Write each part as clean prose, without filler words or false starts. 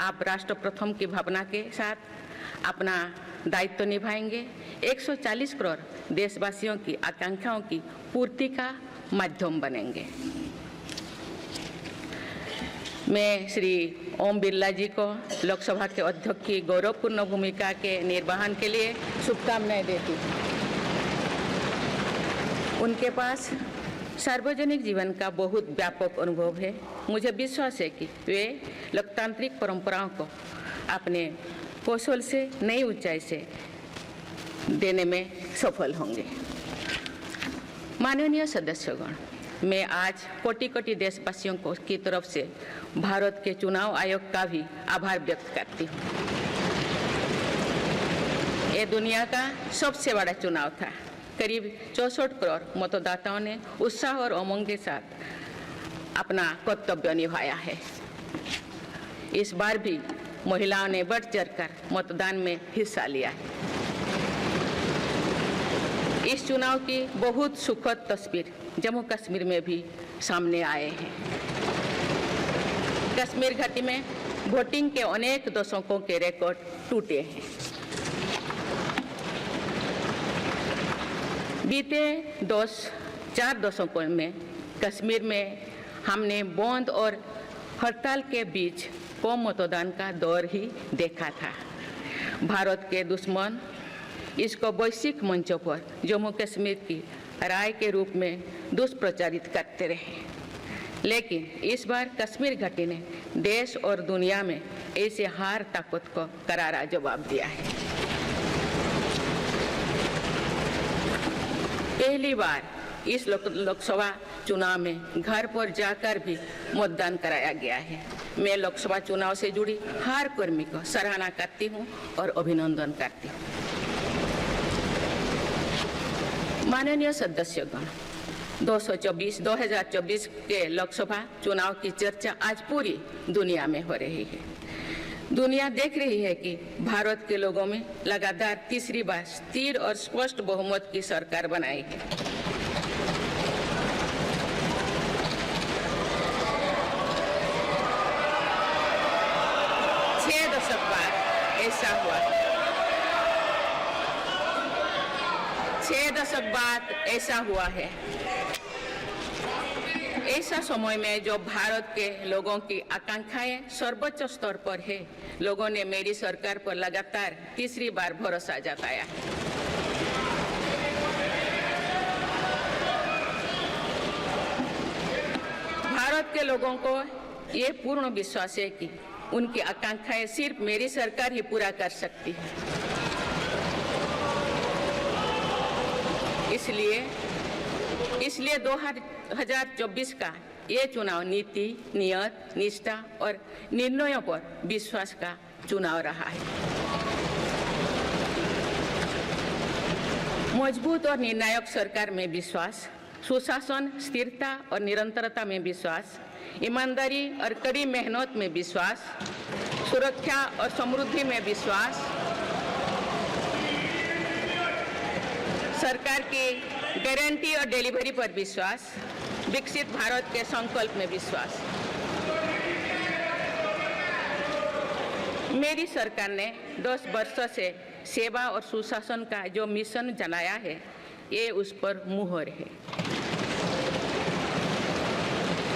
आप राष्ट्र प्रथम की भावना के साथ अपना दायित्व निभाएंगे, 140 करोड़ देशवासियों की आकांक्षाओं की पूर्ति का माध्यम बनेंगे। मैं श्री ओम बिरला जी को लोकसभा के अध्यक्ष की गौरवपूर्ण भूमिका के निर्वहन के लिए शुभकामनाएं देती हूँ। उनके पास सार्वजनिक जीवन का बहुत व्यापक अनुभव है। मुझे विश्वास है कि वे लोकतांत्रिक परंपराओं को अपने कौशल से नई ऊंचाई से देने में सफल होंगे। माननीय सदस्यगण, मैं आज कोटि-कोटि देशवासियों को की तरफ से भारत के चुनाव आयोग का भी आभार व्यक्त करती हूँ। ये दुनिया का सबसे बड़ा चुनाव था। करीब 64 करोड़ मतदाताओं ने उत्साह और उमंग के साथ अपना कर्तव्य निभाया है। इस बार भी महिलाओं ने बढ़ चढ़कर मतदान में हिस्सा लिया है। इस चुनाव की बहुत सुखद तस्वीर जम्मू कश्मीर में भी सामने आए हैं। कश्मीर घाटी में वोटिंग के अनेक दशकों के रिकॉर्ड टूटे हैं। बीते 4 दशकों में कश्मीर में हमने बंद और हड़ताल के बीच कम मतदान का दौर ही देखा था। भारत के दुश्मन इसको वैश्विक मंचों पर जम्मू कश्मीर की राय के रूप में दुष्प्रचारित करते रहे, लेकिन इस बार कश्मीर घाटी ने देश और दुनिया में ऐसे हार ताकत को करारा जवाब दिया है। पहली बार इस लोकसभा चुनाव में घर पर जाकर भी मतदान कराया गया है। मैं लोकसभा चुनाव से जुड़ी हर कर्मी को सराहना करती हूं और अभिनंदन करती हूं। माननीय सदस्यगण, 2024 के लोकसभा चुनाव की चर्चा आज पूरी दुनिया में हो रही है। दुनिया देख रही है कि भारत के लोगों में लगातार तीसरी बार स्थिर और स्पष्ट बहुमत की सरकार बनाई है। छह दशक बाद ऐसा हुआ है। ऐसा समय में जो भारत के लोगों की आकांक्षाएं सर्वोच्च स्तर पर है, लोगों ने मेरी सरकार पर लगातार तीसरी बार भरोसा जताया है। भारत के लोगों को ये पूर्ण विश्वास है कि उनकी आकांक्षाएं सिर्फ मेरी सरकार ही पूरा कर सकती है। इसलिए 2024 का ये चुनाव नीति, नियत, निष्ठा और निर्णयों पर विश्वास का चुनाव रहा है। मजबूत और निर्णायक सरकार में विश्वास, सुशासन, स्थिरता और निरंतरता में विश्वास, ईमानदारी और कड़ी मेहनत में विश्वास, सुरक्षा और समृद्धि में विश्वास, सरकार की गारंटी और डिलीवरी पर विश्वास, विकसित भारत के संकल्प में विश्वास। मेरी सरकार ने 10 वर्षों से सेवा और सुशासन का जो मिशन जनाया है, ये उस पर मुहर है।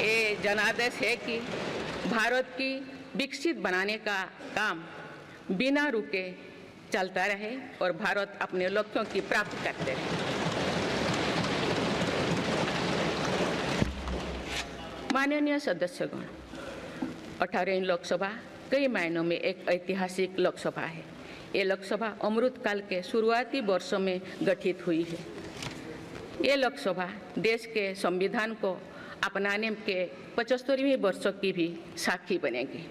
ये जनादेश है कि भारत की विकसित बनाने का काम बिना रुके चलता रहे और भारत अपने लक्ष्यों की प्राप्ति करते रहे। माननीय सदस्यगण, 18वीं लोकसभा कई मायनों में एक ऐतिहासिक लोकसभा है। ये लोकसभा अमृतकाल के शुरुआती वर्षों में गठित हुई है। ये लोकसभा देश के संविधान को अपनाने के 75वें वर्षों की भी साक्षी बनेगी।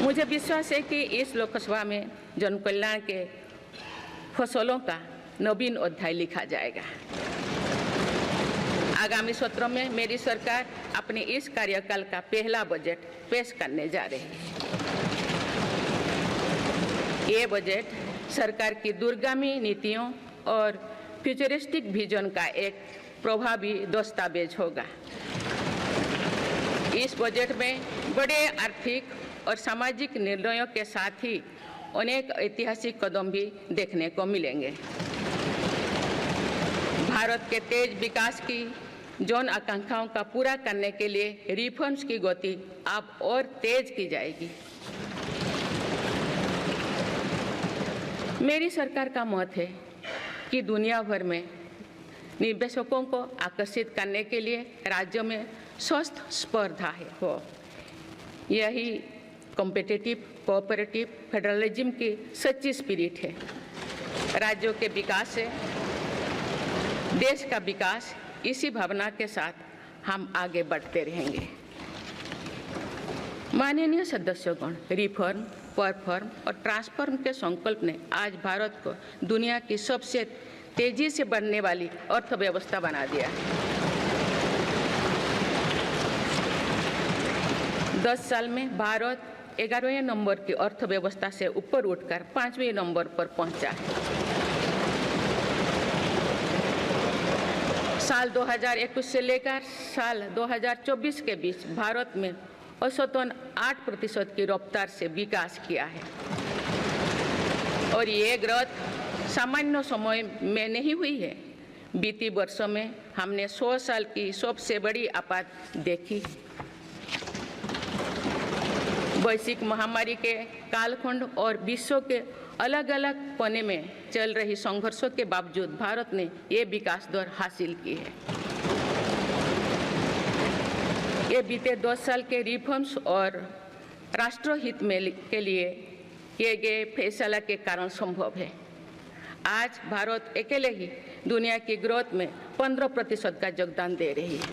मुझे विश्वास है कि इस लोकसभा में जन कल्याण के फसलों का नवीन अध्याय लिखा जाएगा। आगामी सत्र में मेरी सरकार अपने इस कार्यकाल का पहला बजट पेश करने जा रही है। ये बजट सरकार की दूरगामी नीतियों और फ्यूचरिस्टिक विजन का एक प्रभावी दस्तावेज होगा। इस बजट में बड़े आर्थिक और सामाजिक निर्णयों के साथ ही अनेक ऐतिहासिक कदम भी देखने को मिलेंगे। भारत के तेज विकास की जन आकांक्षाओं का पूरा करने के लिए रिफॉर्म्स की गति अब और तेज की जाएगी। मेरी सरकार का मत है कि दुनिया भर में निवेशकों को आकर्षित करने के लिए राज्यों में स्वस्थ स्पर्धा हो। यही कॉम्पिटिटिव कोऑपरेटिव फेडरलिज्म की सच्ची स्पिरिट है। राज्यों के विकास से देश का विकास, इसी भावना के साथ हम आगे बढ़ते रहेंगे। माननीय सदस्यगण, रिफॉर्म, परफॉर्म और ट्रांसफॉर्म के संकल्प ने आज भारत को दुनिया की सबसे तेजी से बढ़ने वाली अर्थव्यवस्था बना दिया है। 10 साल में भारत 11वें नंबर की अर्थव्यवस्था से ऊपर उठकर 5वें नंबर पर पहुंचा है। साल 2021 से लेकर साल 2024 के बीच भारत में औसतन 8% की रफ्तार से विकास किया है और ये ग्रोथ सामान्य समय में नहीं हुई है। बीती वर्षों में हमने 100 साल की सबसे बड़ी आपात देखी। वैश्विक महामारी के कालखंड और विश्व के अलग अलग कोने में चल रही संघर्षों के बावजूद भारत ने ये विकास दर हासिल की है। ये बीते 10 साल के रिफॉर्म्स और राष्ट्रहित में के लिए किए गए फैसला के कारण संभव है। आज भारत अकेले ही दुनिया की ग्रोथ में 15% का योगदान दे रही है।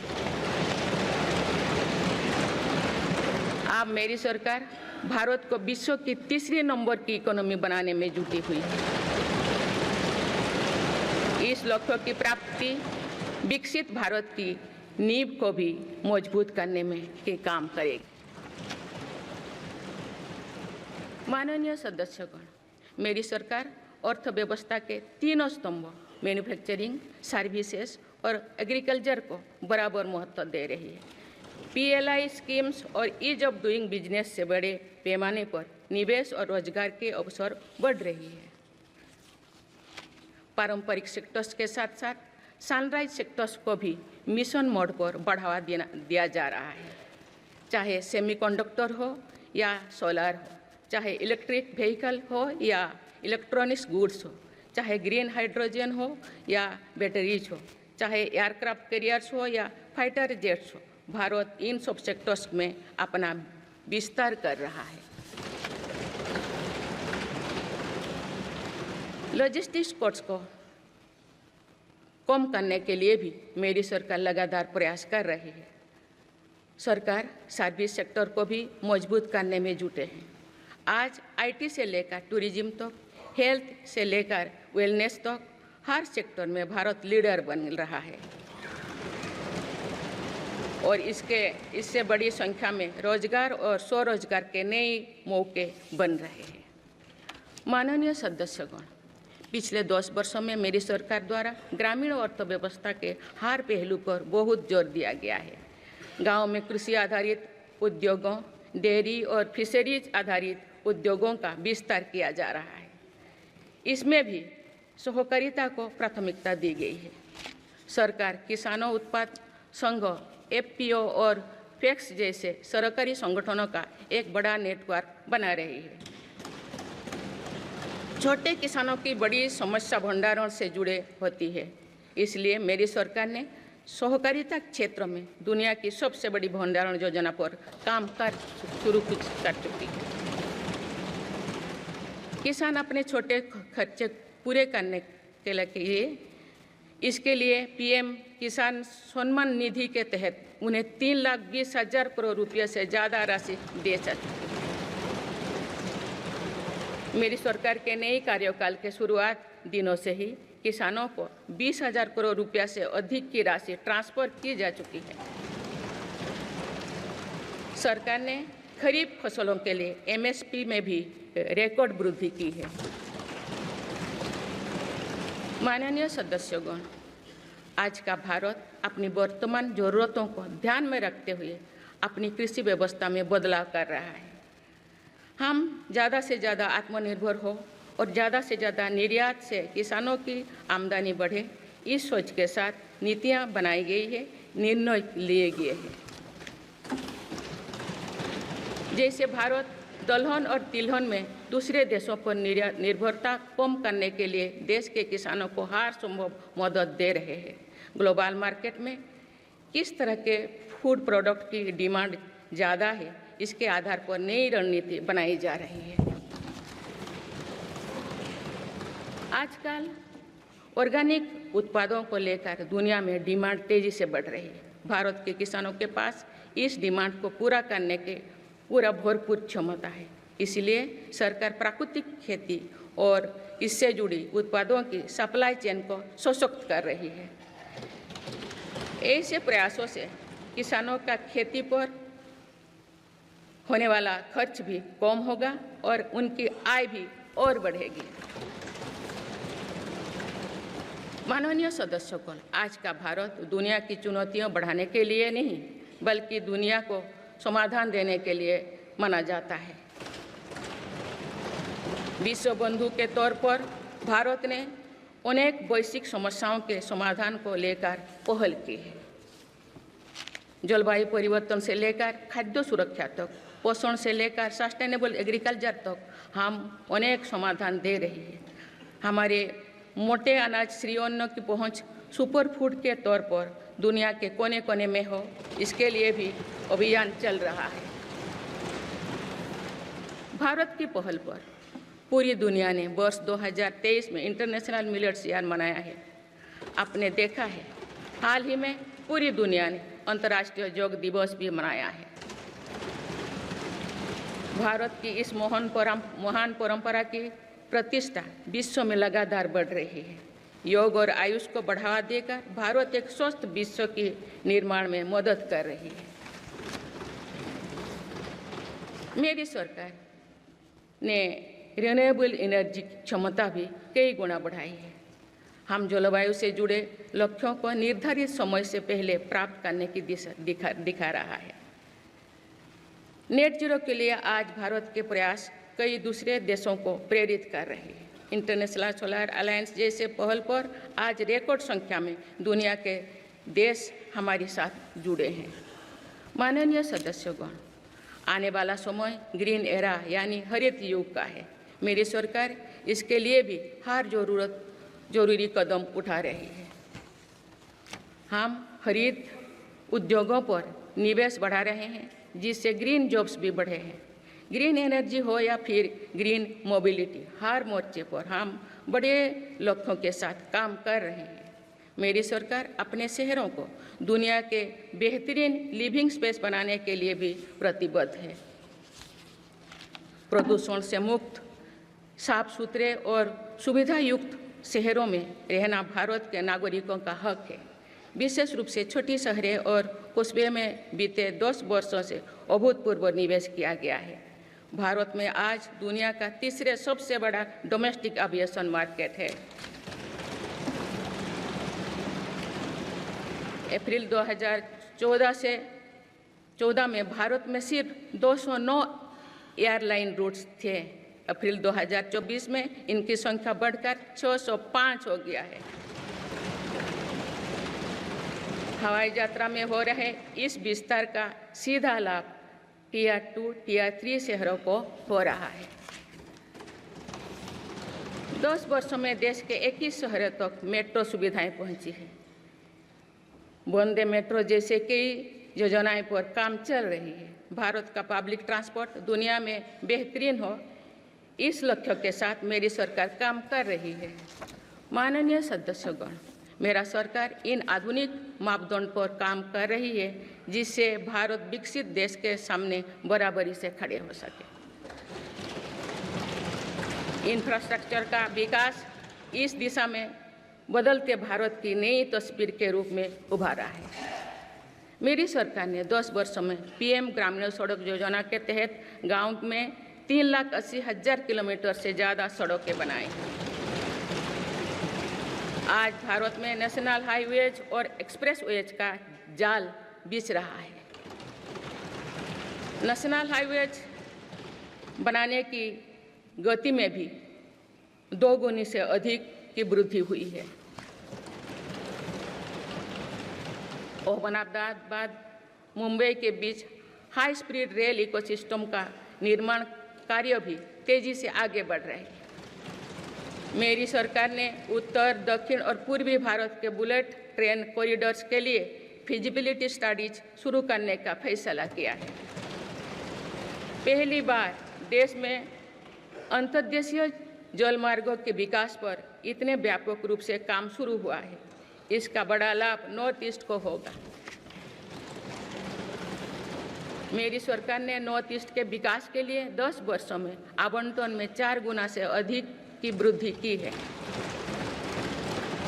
अब मेरी सरकार भारत को विश्व की 3रे नंबर की इकोनॉमी बनाने में जुटी हुई है। इस लक्ष्य की प्राप्ति विकसित भारत की नींव को भी मजबूत करने में काम करेगी। माननीय सदस्यगण, मेरी सरकार अर्थव्यवस्था के 3 स्तंभ मैन्युफैक्चरिंग, सर्विसेज और एग्रीकल्चर को बराबर महत्व दे रही है। PLI स्कीम्स और ईज ऑफ डूइंग बिजनेस से बड़े पैमाने पर निवेश और रोजगार के अवसर बढ़ रही है। पारंपरिक सेक्टर्स के साथ साथ सनराइज सेक्टर्स को भी मिशन मोड पर बढ़ावा दिया जा रहा है। चाहे सेमीकंडक्टर हो या सोलर हो, चाहे इलेक्ट्रिक व्हीकल हो या इलेक्ट्रॉनिक्स गुड्स हो, चाहे ग्रीन हाइड्रोजन हो या बैटरीज हो, चाहे एयरक्राफ्ट कैरियर्स हो या फाइटर जेट्स हो, भारत इन सब सेक्टर्स में अपना विस्तार कर रहा है। लॉजिस्टिक्स कॉस्ट को कम करने के लिए भी मेरी सरकार लगातार प्रयास कर रही है। सरकार सर्विस सेक्टर को भी मजबूत करने में जुटे हैं। आज IT से लेकर टूरिज्म तक, हेल्थ से लेकर वेलनेस तक हर सेक्टर में भारत लीडर बन रहा है और इससे बड़ी संख्या में रोजगार और स्वरोजगार के नए मौके बन रहे हैं। माननीय सदस्यगण, पिछले 10 वर्षों में मेरी सरकार द्वारा ग्रामीण अर्थव्यवस्था के हर पहलू पर बहुत जोर दिया गया है। गांव में कृषि आधारित उद्योगों, डेयरी और फिशरीज आधारित उद्योगों का विस्तार किया जा रहा है। इसमें भी सहकारिता को प्राथमिकता दी गई है। सरकार किसानों उत्पाद संघ, FPO और FACTS जैसे सरकारी संगठनों का एक बड़ा नेटवर्क बना रही है। छोटे किसानों की बड़ी समस्या भंडारण से जुड़े होती है, इसलिए मेरी सरकार ने सहकारिता क्षेत्र में दुनिया की सबसे बड़ी भंडारण योजना पर काम शुरू कर चुकी है। किसान अपने छोटे खर्चे पूरे करने के लिए इसके लिए PM किसान सम्मान निधि के तहत उन्हें 3,20,000 करोड़ रुपये से ज़्यादा राशि दे सकती है। मेरी सरकार के नए कार्यकाल के शुरुआत दिनों से ही किसानों को 20,000 करोड़ रुपया से अधिक की राशि ट्रांसफर की जा चुकी है। सरकार ने खरीफ फसलों के लिए MSP में भी रिकॉर्ड वृद्धि की है। माननीय सदस्यगण, आज का भारत अपनी वर्तमान जरूरतों को ध्यान में रखते हुए अपनी कृषि व्यवस्था में बदलाव कर रहा है। हम ज़्यादा से ज़्यादा आत्मनिर्भर हो और ज़्यादा से ज़्यादा निर्यात से किसानों की आमदनी बढ़े, इस सोच के साथ नीतियाँ बनाई गई है, निर्णय लिए गए हैं। जैसे भारत दलहन और तिलहन में दूसरे देशों पर निर्भरता कम करने के लिए देश के किसानों को हर संभव मदद दे रहे हैं। ग्लोबल मार्केट में किस तरह के फूड प्रोडक्ट की डिमांड ज़्यादा है, इसके आधार पर नई रणनीति बनाई जा रही है। आजकल ऑर्गेनिक उत्पादों को लेकर दुनिया में डिमांड तेजी से बढ़ रही है। भारत के किसानों के पास इस डिमांड को पूरा करने के पूरा भरपूर क्षमता है। इसलिए सरकार प्राकृतिक खेती और इससे जुड़ी उत्पादों की सप्लाई चेन को सशक्त कर रही है। ऐसे प्रयासों से किसानों का खेती पर होने वाला खर्च भी कम होगा और उनकी आय भी और बढ़ेगी। माननीय सदस्यगण, आज का भारत दुनिया की चुनौतियां बढ़ाने के लिए नहीं बल्कि दुनिया को समाधान देने के लिए माना जाता है। विश्व बंधु के तौर पर भारत ने अनेक वैश्विक समस्याओं के समाधान को लेकर पहल की है। जलवायु परिवर्तन से लेकर खाद्य सुरक्षा तक, पोषण से लेकर सस्टेनेबल एग्रीकल्चर तक हम अनेक समाधान दे रही है। हमारे मोटे अनाज श्री अन्न की पहुंच सुपर फूड के तौर पर दुनिया के कोने कोने में हो, इसके लिए भी अभियान चल रहा है। भारत की पहल पर पूरी दुनिया ने वर्ष 2023 में इंटरनेशनल मिलेट्स ईयर मनाया है। आपने देखा है, हाल ही में पूरी दुनिया ने अंतर्राष्ट्रीय योग दिवस भी मनाया है। भारत की इस महान परंपरा की प्रतिष्ठा विश्व में लगातार बढ़ रही है। योग और आयुष को बढ़ावा देकर भारत एक स्वस्थ विश्व के निर्माण में मदद कर रही है। मेरी सरकार ने रिन्यूएबल एनर्जी की क्षमता भी कई गुना बढ़ाई है। हम जलवायु से जुड़े लक्ष्यों को निर्धारित समय से पहले प्राप्त करने की दिशा दिखा रहा है। नेट जीरो के लिए आज भारत के प्रयास कई दूसरे देशों को प्रेरित कर रहे हैं। इंटरनेशनल सोलर अलायंस जैसे पहल पर आज रिकॉर्ड संख्या में दुनिया के देश हमारे साथ जुड़े हैं। माननीय सदस्यगण, आने वाला समय ग्रीन एरा यानी हरित युग का है। मेरी सरकार इसके लिए भी हर जरूरी कदम उठा रही है। हम हरित उद्योगों पर निवेश बढ़ा रहे हैं, जिससे ग्रीन जॉब्स भी बढ़े हैं। ग्रीन एनर्जी हो या फिर ग्रीन मोबिलिटी, हर मोर्चे पर हम बड़े लक्ष्यों के साथ काम कर रहे हैं। मेरी सरकार अपने शहरों को दुनिया के बेहतरीन लिविंग स्पेस बनाने के लिए भी प्रतिबद्ध है। प्रदूषण से मुक्त, साफ सुथरे और सुविधा युक्त शहरों में रहना भारत के नागरिकों का हक है। विशेष रूप से छोटी शहरें और कस्बे में बीते 10 वर्षों से अभूतपूर्व निवेश किया गया है। भारत में आज दुनिया का तीसरे सबसे बड़ा डोमेस्टिक एविएशन मार्केट है। अप्रैल 2014 में भारत में सिर्फ 209 एयरलाइन रूट्स थे। अप्रैल 2024 में इनकी संख्या बढ़कर 605 हो गया है। हवाई यात्रा में हो रहे इस विस्तार का सीधा लाभ टियर 2, टियर 3 शहरों को हो रहा है। 10 वर्षों में देश के 21 शहरों तक मेट्रो सुविधाएं पहुंची है। वंदे मेट्रो जैसे कई योजनाएं पर काम चल रही है। भारत का पब्लिक ट्रांसपोर्ट दुनिया में बेहतरीन हो, इस लक्ष्य के साथ मेरी सरकार काम कर रही है। माननीय सदस्यगण, मेरा सरकार इन आधुनिक मापदंड पर काम कर रही है, जिससे भारत विकसित देश के सामने बराबरी से खड़े हो सके। इंफ्रास्ट्रक्चर का विकास इस दिशा में बदलते भारत की नई तस्वीर के रूप में उभारा है। मेरी सरकार ने 10 वर्षों में पीएम ग्रामीण सड़क योजना के तहत गांव में 3,80,000 किलोमीटर से ज़्यादा सड़कें बनाई हैं। आज भारत में नेशनल हाईवेज और एक्सप्रेसवेज का जाल बिछ रहा है। नेशनल हाईवेज बनाने की गति में भी 2 गुनी से अधिक की वृद्धि हुई है। अहमदाबाद मुंबई के बीच हाई स्पीड रेल इकोसिस्टम का निर्माण कार्य भी तेजी से आगे बढ़ रहा है। मेरी सरकार ने उत्तर, दक्षिण और पूर्वी भारत के बुलेट ट्रेन कॉरिडोर्स के लिए फिजिबिलिटी स्टडीज शुरू करने का फैसला किया है। पहली बार देश में अंतर्देशीय जलमार्गों के विकास पर इतने व्यापक रूप से काम शुरू हुआ है। इसका बड़ा लाभ नॉर्थ ईस्ट को होगा। मेरी सरकार ने नॉर्थ ईस्ट के विकास के लिए 10 वर्षों में आवंटन में 4 गुना से अधिक की वृद्धि की है।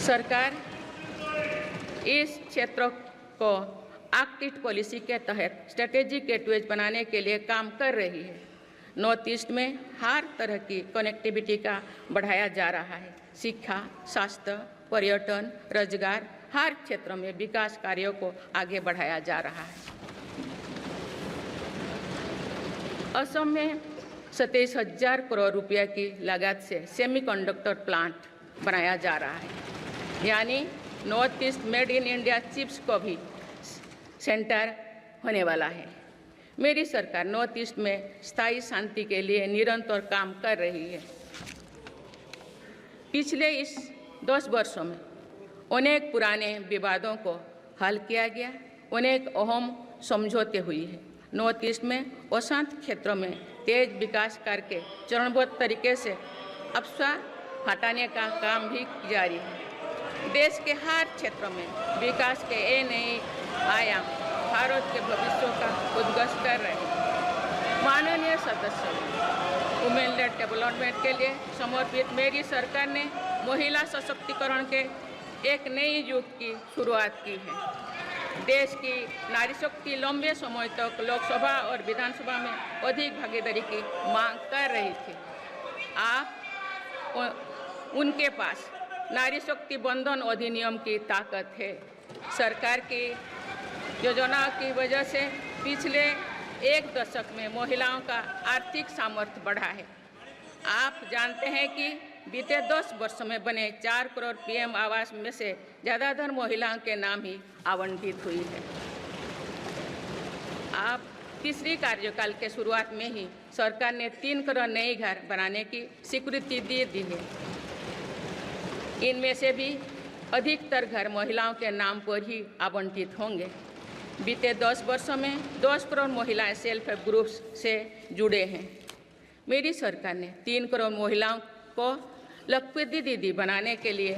सरकार इस क्षेत्र को एक्ट पॉलिसी के तहत स्ट्रेटेजिक गेटवेज बनाने के लिए काम कर रही है। नॉर्थ ईस्ट में हर तरह की कनेक्टिविटी का बढ़ाया जा रहा है। शिक्षा, स्वास्थ्य, पर्यटन, रोजगार, हर क्षेत्र में विकास कार्यों को आगे बढ़ाया जा रहा है। असम में 27,000 करोड़ रुपये की लागत से सेमीकंडक्टर प्लांट बनाया जा रहा है। यानी north east made in India chips को भी सेंटर होने वाला है। मेरी सरकार नॉर्थ ईस्ट में स्थायी शांति के लिए निरंतर काम कर रही है। पिछले इस 10 वर्षों में अनेक पुराने विवादों को हल किया गया, अनेक अहम समझौते हुई है। नॉर्थ ईस्ट में अशांत क्षेत्रों में तेज विकास करके चरणबद्ध तरीके से अफवाह हटाने का काम भी जारी है। देश के हर क्षेत्र में विकास के ये नए आयाम भारत के भविष्य का उद्घोष कर रहे हैं। माननीय सदस्य, वुमेन लेड डेवलपमेंट के लिए समर्पित मेरी सरकार ने महिला सशक्तिकरण के एक नए युग की शुरुआत की है। देश की नारी शक्ति लंबे समय तक लोकसभा और विधानसभा में अधिक भागीदारी की मांग कर रही थी। आप उनके पास नारी शक्ति बंधन अधिनियम की ताकत है। सरकार की योजनाओं की वजह से पिछले 1 दशक में महिलाओं का आर्थिक सामर्थ्य बढ़ा है। आप जानते हैं कि बीते 10 वर्षों में बने 4 करोड़ पीएम आवास में से ज़्यादातर महिलाओं के नाम ही आवंटित हुई है। आप तीसरी कार्यकाल के शुरुआत में ही सरकार ने 3 करोड़ नए घर बनाने की स्वीकृति दी है। इनमें से भी अधिकतर घर महिलाओं के नाम पर ही आवंटित होंगे। बीते 10 वर्षों में 10 करोड़ महिलाएं सेल्फ हेल्प ग्रुप्स से जुड़े हैं। मेरी सरकार ने 3 करोड़ महिलाओं को लखपति दीदी बनाने के लिए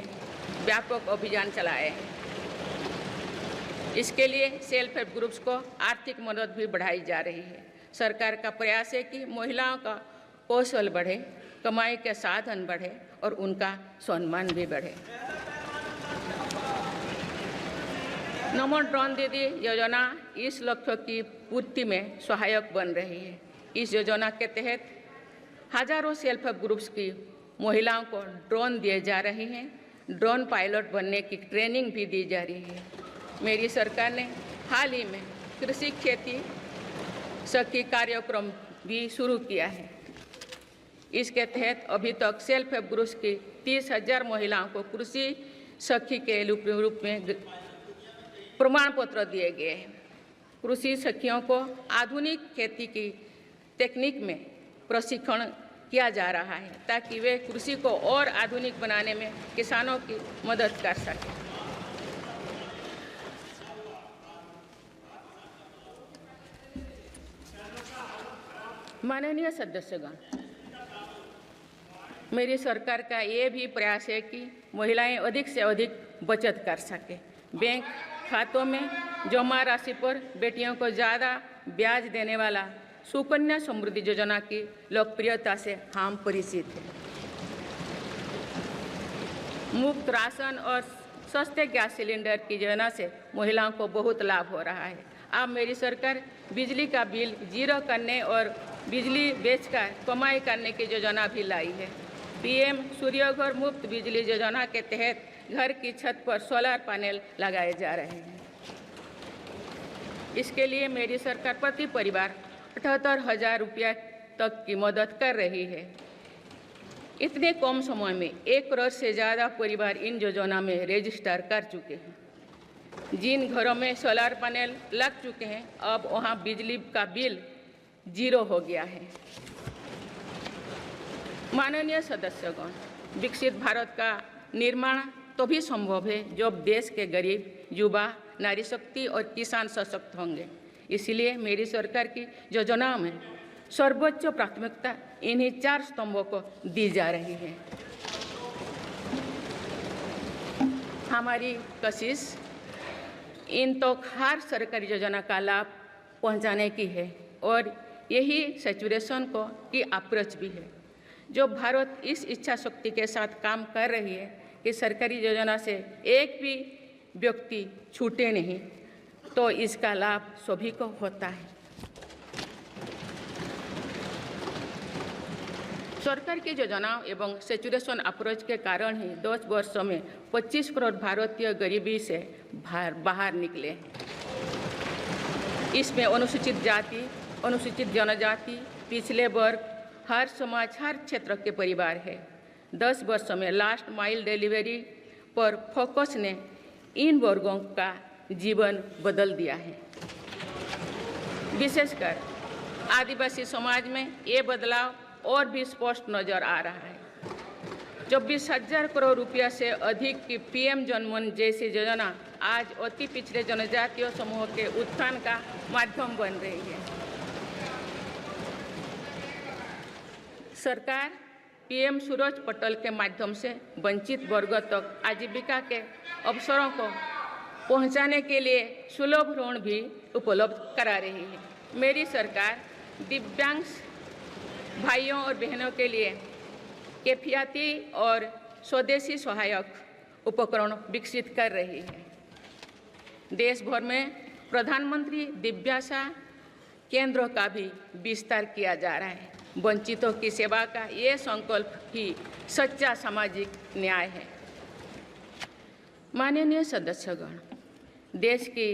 व्यापक अभियान चलाए हैं। इसके लिए सेल्फ हेल्प ग्रुप्स को आर्थिक मदद भी बढ़ाई जा रही है। सरकार का प्रयास है कि महिलाओं का कौशल बढ़े, कमाई के साधन बढ़े और उनका सम्मान भी बढ़े। नमो ड्रोन दीदी योजना इस लक्ष्य की पूर्ति में सहायक बन रही है। इस योजना के तहत हजारों सेल्फ हेल्प ग्रुप्स की महिलाओं को ड्रोन दिए जा रहे हैं। ड्रोन पायलट बनने की ट्रेनिंग भी दी जा रही है। मेरी सरकार ने हाल ही में कृषि खेती सखी कार्यक्रम भी शुरू किया है। इसके तहत अभी तक सेल्फ हेल्प ग्रुप्स की 30,000 महिलाओं को कृषि सखी के रूप में प्रमाण पत्र दिए गए हैं। कृषि सखियों को आधुनिक खेती की तकनीक में प्रशिक्षण किया जा रहा है ताकि वे कृषि को और आधुनिक बनाने में किसानों की मदद कर सकें। माननीय सदस्यगण, मेरी सरकार का ये भी प्रयास है कि महिलाएं अधिक से अधिक बचत कर सकें। बैंक खातों में जमा राशि पर बेटियों को ज़्यादा ब्याज देने वाला सुकन्या समृद्धि योजना की लोकप्रियता से हम परिचित हैं। मुफ्त राशन और सस्ते गैस सिलेंडर की योजना से महिलाओं को बहुत लाभ हो रहा है। अब मेरी सरकार बिजली का बिल जीरो करने और बिजली बेचकर कमाई करने की योजना भी लाई है। पीएम सूर्यघर मुफ्त बिजली योजना के तहत घर की छत पर सोलर पैनल लगाए जा रहे हैं। इसके लिए मेरी सरकार प्रति परिवार 78,000 रुपया तक की मदद कर रही है। इतने कम समय में 1 करोड़ से ज़्यादा परिवार इन योजना में रजिस्टर कर चुके हैं। जिन घरों में सोलर पैनल लग चुके हैं, अब वहां बिजली का बिल 0 हो गया है। माननीय सदस्यगण, विकसित भारत का निर्माण तभी संभव है जब देश के गरीब, युवा, नारी शक्ति और किसान सशक्त होंगे। इसलिए मेरी सरकार की योजनाओं में सर्वोच्च प्राथमिकता इन्हीं 4 स्तंभों को दी जा रही है। हमारी कोशिश इन तो हर सरकारी योजना का लाभ पहुंचाने की है और यही सैचुरेशन को की अप्रोच भी है। जो भारत इस इच्छा शक्ति के साथ काम कर रही है कि सरकारी योजना से एक भी व्यक्ति छूटे नहीं, तो इसका लाभ सभी को होता है। सरकार की योजनाओं एवं सैचुरेशन अप्रोच के कारण ही 10 वर्षों में 25 करोड़ भारतीय गरीबी से बाहर निकले। इसमें अनुसूचित जाति, अनुसूचित जनजाति, पिछले वर्ग, हर समाज, हर क्षेत्र के परिवार है। 10 वर्षों में लास्ट माइल डिलीवरी पर फोकस ने इन वर्गों का जीवन बदल दिया है। विशेषकर आदिवासी समाज में ये बदलाव और भी स्पष्ट नजर आ रहा है। 24,000 करोड़ रुपया से अधिक की पीएम जनमन जैसी योजना आज अति पिछड़े जनजातीय समूह के उत्थान का माध्यम बन रही है। सरकार पीएम सूरज पटल के माध्यम से वंचित वर्गों तक आजीविका के अवसरों को पहुंचाने के लिए सुलभ ऋण भी उपलब्ध करा रही है। मेरी सरकार दिव्यांग भाइयों और बहनों के लिए किफायती और स्वदेशी सहायक उपकरण विकसित कर रही है। देश भर में प्रधानमंत्री दिव्यांशा केंद्रों का भी विस्तार किया जा रहा है। वंचितों की सेवा का ये संकल्प ही सच्चा सामाजिक न्याय है। माननीय सदस्यगण, देश की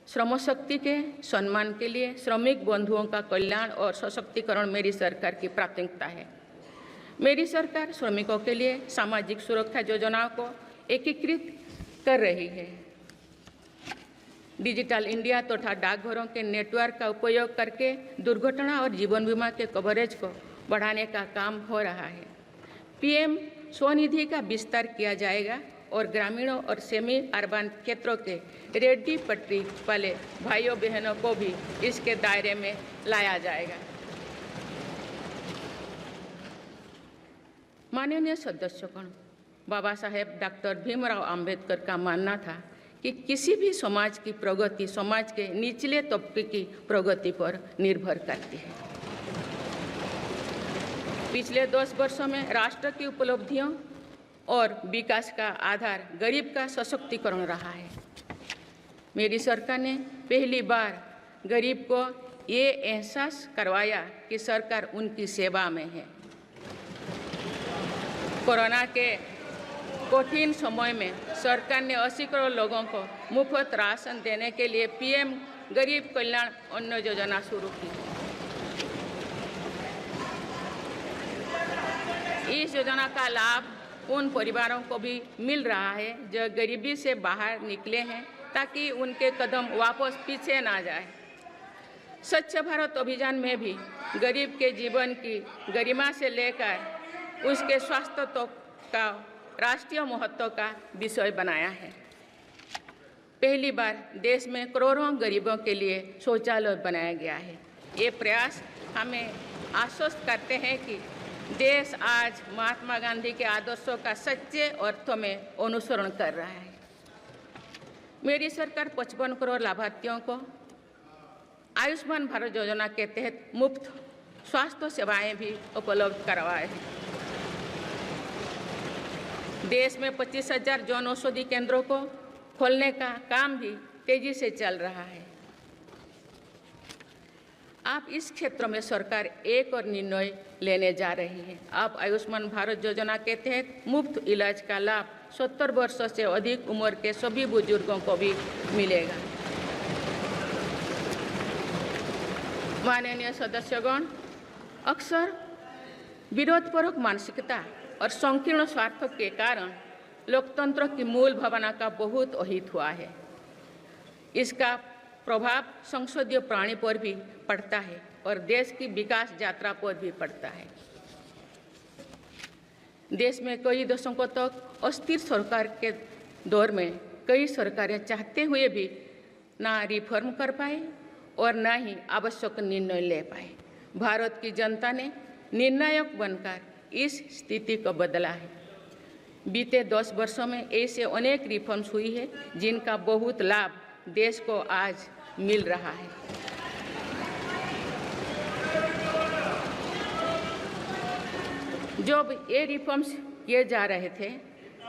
श्रम शक्ति के सम्मान के लिए श्रमिक बंधुओं का कल्याण और सशक्तिकरण मेरी सरकार की प्राथमिकता है। मेरी सरकार श्रमिकों के लिए सामाजिक सुरक्षा योजनाओं को एकीकृत कर रही है। डिजिटल इंडिया तथा डाकघरों के नेटवर्क का उपयोग करके दुर्घटना और जीवन बीमा के कवरेज को बढ़ाने का काम हो रहा है। पीएम स्वनिधि का विस्तार किया जाएगा और ग्रामीणों और सेमी अर्बन क्षेत्रों के रेहड़ी पटरी वाले भाइयों बहनों को भी इसके दायरे में लाया जाएगा। माननीय सदस्यगण, बाबा साहेब डॉक्टर भीमराव अंबेडकर का मानना था कि किसी भी समाज की प्रगति समाज के निचले तबके की प्रगति पर निर्भर करती है। पिछले 10 वर्षों में राष्ट्र की उपलब्धियों और विकास का आधार गरीब का सशक्तिकरण रहा है। मेरी सरकार ने पहली बार गरीब को ये एहसास करवाया कि सरकार उनकी सेवा में है। कोरोना के कठिन समय में सरकार ने 80 करोड़ लोगों को मुफ्त राशन देने के लिए पीएम गरीब कल्याण अन्न योजना शुरू की। इस योजना का लाभ उन परिवारों को भी मिल रहा है जो गरीबी से बाहर निकले हैं, ताकि उनके कदम वापस पीछे ना जाए। स्वच्छ भारत अभियान में भी गरीब के जीवन की गरिमा से लेकर उसके स्वास्थ्य तक का राष्ट्रीय महत्व का विषय बनाया है। पहली बार देश में करोड़ों गरीबों के लिए शौचालय बनाया गया है। ये प्रयास हमें आश्वस्त करते हैं कि देश आज महात्मा गांधी के आदर्शों का सच्चे अर्थों में अनुसरण कर रहा है। मेरी सरकार 55 करोड़ लाभार्थियों को आयुष्मान भारत योजना के तहत मुफ्त स्वास्थ्य सेवाएं भी उपलब्ध करवाए हैं। देश में 25,000 जन औषधि केंद्रों को खोलने का काम भी तेजी से चल रहा है। आप इस क्षेत्र में सरकार एक और निर्णय लेने जा रही है। आप आयुष्मान भारत योजना के तहत मुफ्त इलाज का लाभ 70 वर्षों से अधिक उम्र के सभी बुजुर्गों को भी मिलेगा। माननीय सदस्यगण, अक्सर विरोधपूर्वक मानसिकता और संकीर्ण स्वार्थों के कारण लोकतंत्र की मूल भावना का बहुत अहित हुआ है। इसका प्रभाव संसदीय प्रणाली पर भी पड़ता है और देश की विकास यात्रा पर भी पड़ता है। देश में कई दशकों तक अस्थिर सरकार के दौर में कई सरकारें चाहते हुए भी ना रिफॉर्म कर पाए और ना ही आवश्यक निर्णय ले पाए। भारत की जनता ने निर्णायक बनकर इस स्थिति को बदला है। बीते 10 वर्षों में ऐसे अनेक रिफॉर्म्स हुई है जिनका बहुत लाभ देश को आज मिल रहा है। जब ये रिफॉर्म्स किए जा रहे थे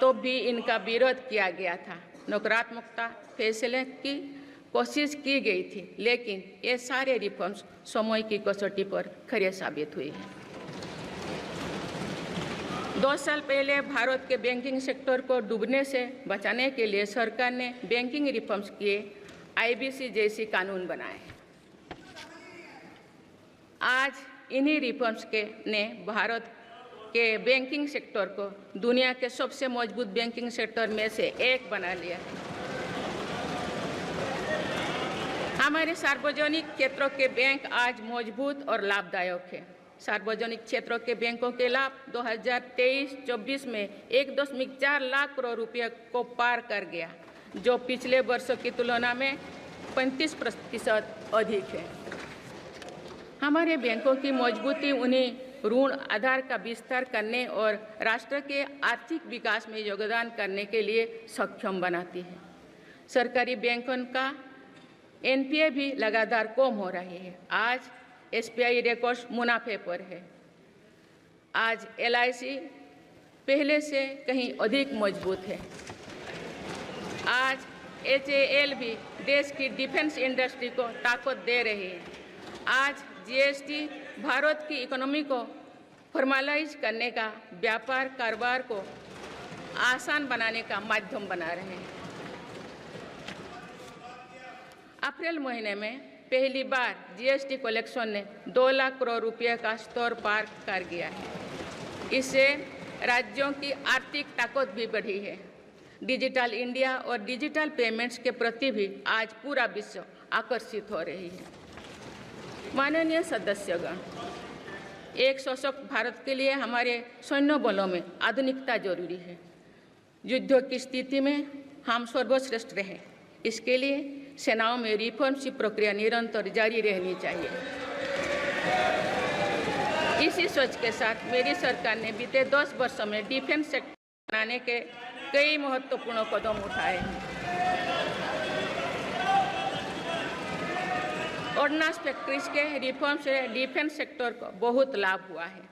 तो भी इनका विरोध किया गया था। नकारात्मकता फैसले की कोशिश की गई थी, लेकिन ये सारे रिफॉर्म्स समय की कसौटी पर खरे साबित हुए हैं। 2 साल पहले भारत के बैंकिंग सेक्टर को डूबने से बचाने के लिए सरकार ने बैंकिंग रिफॉर्म्स किए, IBC जैसी कानून बनाए। आज इन्हीं रिफॉर्म्स ने भारत के बैंकिंग सेक्टर को दुनिया के सबसे मजबूत बैंकिंग सेक्टर में से एक बना लिया। हमारे सार्वजनिक क्षेत्रों के बैंक आज मजबूत और लाभदायक है। सार्वजनिक क्षेत्रों के बैंकों के लाभ 2023-24 में 1.4 लाख करोड़ रुपये को पार कर गया, जो पिछले वर्षों की तुलना में 35% अधिक है। हमारे बैंकों की मजबूती उन्हें ऋण आधार का विस्तार करने और राष्ट्र के आर्थिक विकास में योगदान करने के लिए सक्षम बनाती है। सरकारी बैंकों का NPA भी लगातार कम हो रही है। आज SBI रिकॉर्ड मुनाफे पर है। आज LIC पहले से कहीं अधिक मजबूत है। आज HAL भी देश की डिफेंस इंडस्ट्री को ताकत दे रही है। आज GST भारत की इकोनॉमी को फॉर्मलाइज करने का, व्यापार कारोबार को आसान बनाने का माध्यम बना रहे हैं। अप्रैल महीने में पहली बार GST कलेक्शन ने 2 लाख करोड़ रुपये का स्तर पार कर गया है। इससे राज्यों की आर्थिक ताकत भी बढ़ी है। डिजिटल इंडिया और डिजिटल पेमेंट्स के प्रति भी आज पूरा विश्व आकर्षित हो रही है। माननीय सदस्यगण, एक सशक्त भारत के लिए हमारे सैन्य बलों में आधुनिकता जरूरी है। युद्ध की स्थिति में हम सर्वश्रेष्ठ रहें, इसके लिए सेनाओं में रिफॉर्म्स की प्रक्रिया निरंतर जारी रहनी चाहिए। इसी सोच के साथ मेरी सरकार ने बीते 10 वर्षों में डिफेंस सेक्टर बनाने के कई महत्वपूर्ण कदम उठाए हैं। ऑर्डिनेंस फैक्ट्रीज के रिफॉर्म से डिफेंस सेक्टर को बहुत लाभ हुआ है।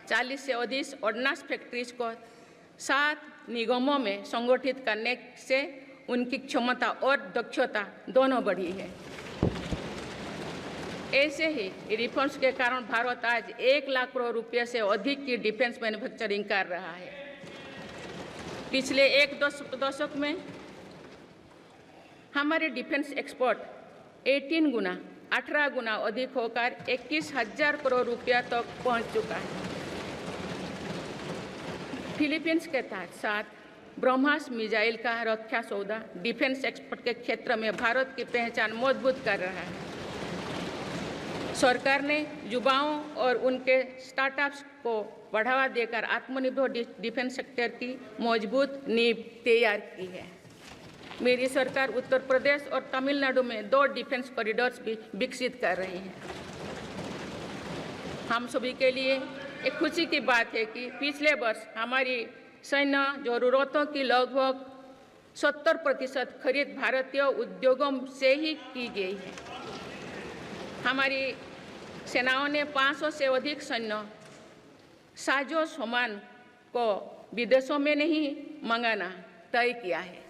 40 से अधिक ऑर्डिनेंस फैक्ट्रीज को 7 निगमों में संगठित करने से उनकी क्षमता और दक्षता दोनों बढ़ी है। ऐसे ही रिफॉर्म्स के कारण भारत आज 1 लाख करोड़ रुपये से अधिक की डिफेंस मैन्युफैक्चरिंग कर रहा है। पिछले एक दशक में हमारे डिफेंस एक्सपोर्ट 18 गुना अधिक होकर 21,000 करोड़ रुपया तक पहुंच चुका है। फिलीपींस के साथ ब्रह्मास मिसाइल का रक्षा सौदा डिफेंस एक्सपोर्ट के क्षेत्र में भारत की पहचान मजबूत कर रहा है। सरकार ने युवाओं और उनके स्टार्टअप्स को बढ़ावा देकर आत्मनिर्भर डिफेंस सेक्टर की मजबूत नींव तैयार की है। मेरी सरकार उत्तर प्रदेश और तमिलनाडु में 2 डिफेंस कॉरिडोर्स भी विकसित कर रही है। हम सभी के लिए एक खुशी की बात है कि पिछले वर्ष हमारी सैन्य जरूरतों की लगभग 70% खरीद भारतीय उद्योगों से ही की गई है। हमारी सेनाओं ने 500 से अधिक सैन्य साजो सामान को विदेशों में नहीं मंगाना तय किया है।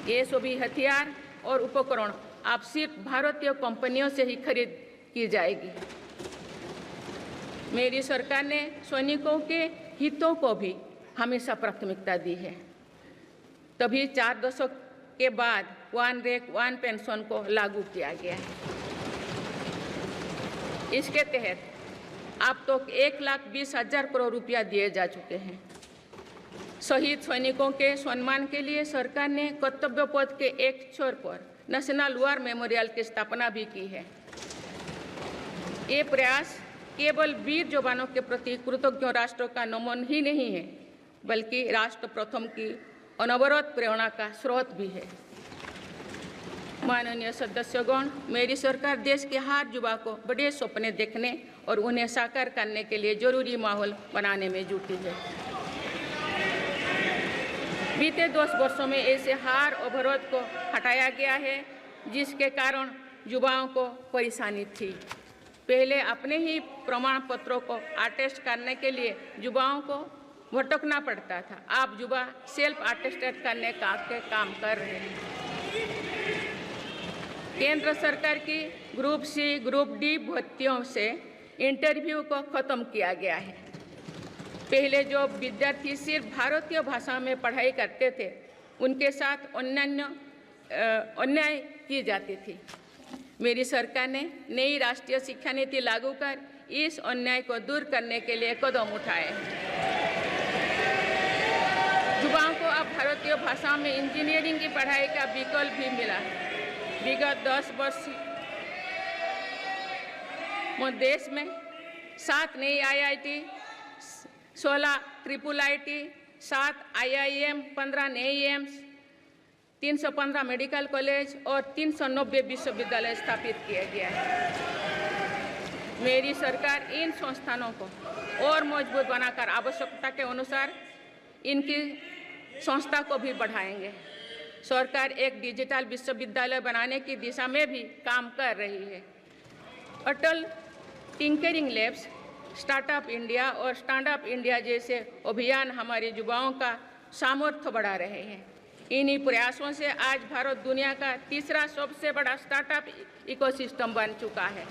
ये सभी हथियार और उपकरण अब सिर्फ भारतीय कंपनियों से ही खरीद की जाएगी। मेरी सरकार ने सैनिकों के हितों को भी हमेशा प्राथमिकता दी है। तभी 4 दशक के बाद 1 रैंक 1 पेंशन को लागू किया गया है। इसके तहत अब तो 1,20,000 करोड़ रुपया दिए जा चुके हैं। शहीद सैनिकों के सम्मान के लिए सरकार ने कर्तव्य पथ के एक छोर पर नेशनल वॉर मेमोरियल की स्थापना भी की है। ये प्रयास केवल वीर जवानों के प्रति कृतज्ञ राष्ट्र का नमन ही नहीं है, बल्कि राष्ट्र प्रथम की अनवरत प्रेरणा का स्रोत भी है। माननीय सदस्यगण, मेरी सरकार देश के हर युवा को बड़े सपने देखने और उन्हें साकार करने के लिए जरूरी माहौल बनाने में जुटी है। बीते 10 वर्षों में ऐसे हर अवरोध को हटाया गया है जिसके कारण युवाओं को परेशानी थी। पहले अपने ही प्रमाण पत्रों को अटेस्ट करने के लिए युवाओं को भटकना पड़ता था। अब युवा सेल्फ अटेस्टेड करने का काम कर रहे हैं। केंद्र सरकार की ग्रुप सी, ग्रुप डी भर्तियों से इंटरव्यू को खत्म किया गया है। पहले जो विद्यार्थी सिर्फ भारतीय भाषा में पढ़ाई करते थे, उनके साथ अन्याय की जाती थी। मेरी सरकार ने नई राष्ट्रीय शिक्षा नीति लागू कर इस अन्याय को दूर करने के लिए कदम उठाए। युवाओं को अब भारतीय भाषा में इंजीनियरिंग की पढ़ाई का विकल्प भी मिला। विगत 10 वर्ष में देश में 7 नई IIT, 16 IIIT, 7 IIM, 15 नए एम्स, 315 मेडिकल कॉलेज और 390 विश्वविद्यालय स्थापित किया गया है। मेरी सरकार इन संस्थानों को और मजबूत बनाकर आवश्यकता के अनुसार इनकी संस्था को भी बढ़ाएंगे। सरकार एक डिजिटल विश्वविद्यालय बनाने की दिशा में भी काम कर रही है। अटल टिंकरिंग लैब्स, स्टार्टअप इंडिया और स्टैंड अप इंडिया जैसे अभियान हमारे युवाओं का सामर्थ्य बढ़ा रहे हैं। इन्हीं प्रयासों से आज भारत दुनिया का तीसरा सबसे बड़ा स्टार्टअप इकोसिस्टम बन चुका है।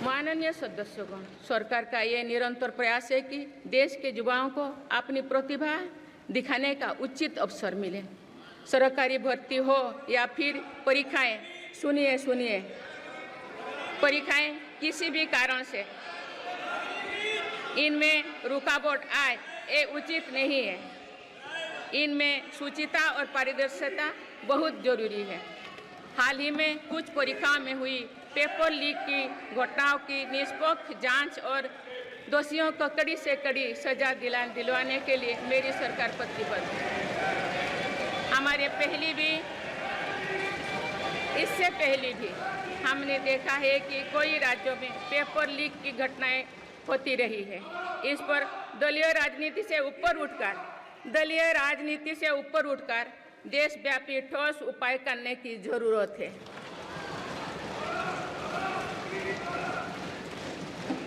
माननीय सदस्यगण, सरकार का ये निरंतर प्रयास है कि देश के युवाओं को अपनी प्रतिभा दिखाने का उचित अवसर मिले। सरकारी भर्ती हो या फिर परीक्षाएं, सुनिए, परीक्षाएं किसी भी कारण से इनमें रुकावट आए, ये उचित नहीं है। इनमें शुचिता और पारदर्शिता बहुत जरूरी है। हाल ही में कुछ परीक्षाओं में हुई पेपर लीक की घटनाओं की निष्पक्ष जांच और दोषियों को कड़ी से कड़ी सजा दिलवाने के लिए मेरी सरकार प्रतिबद्ध है। इससे पहले भी हमने देखा है कि कई राज्यों में पेपर लीक की घटनाएं होती रही है। इस पर दलीय राजनीति से ऊपर उठकर देशव्यापी ठोस उपाय करने की जरूरत है।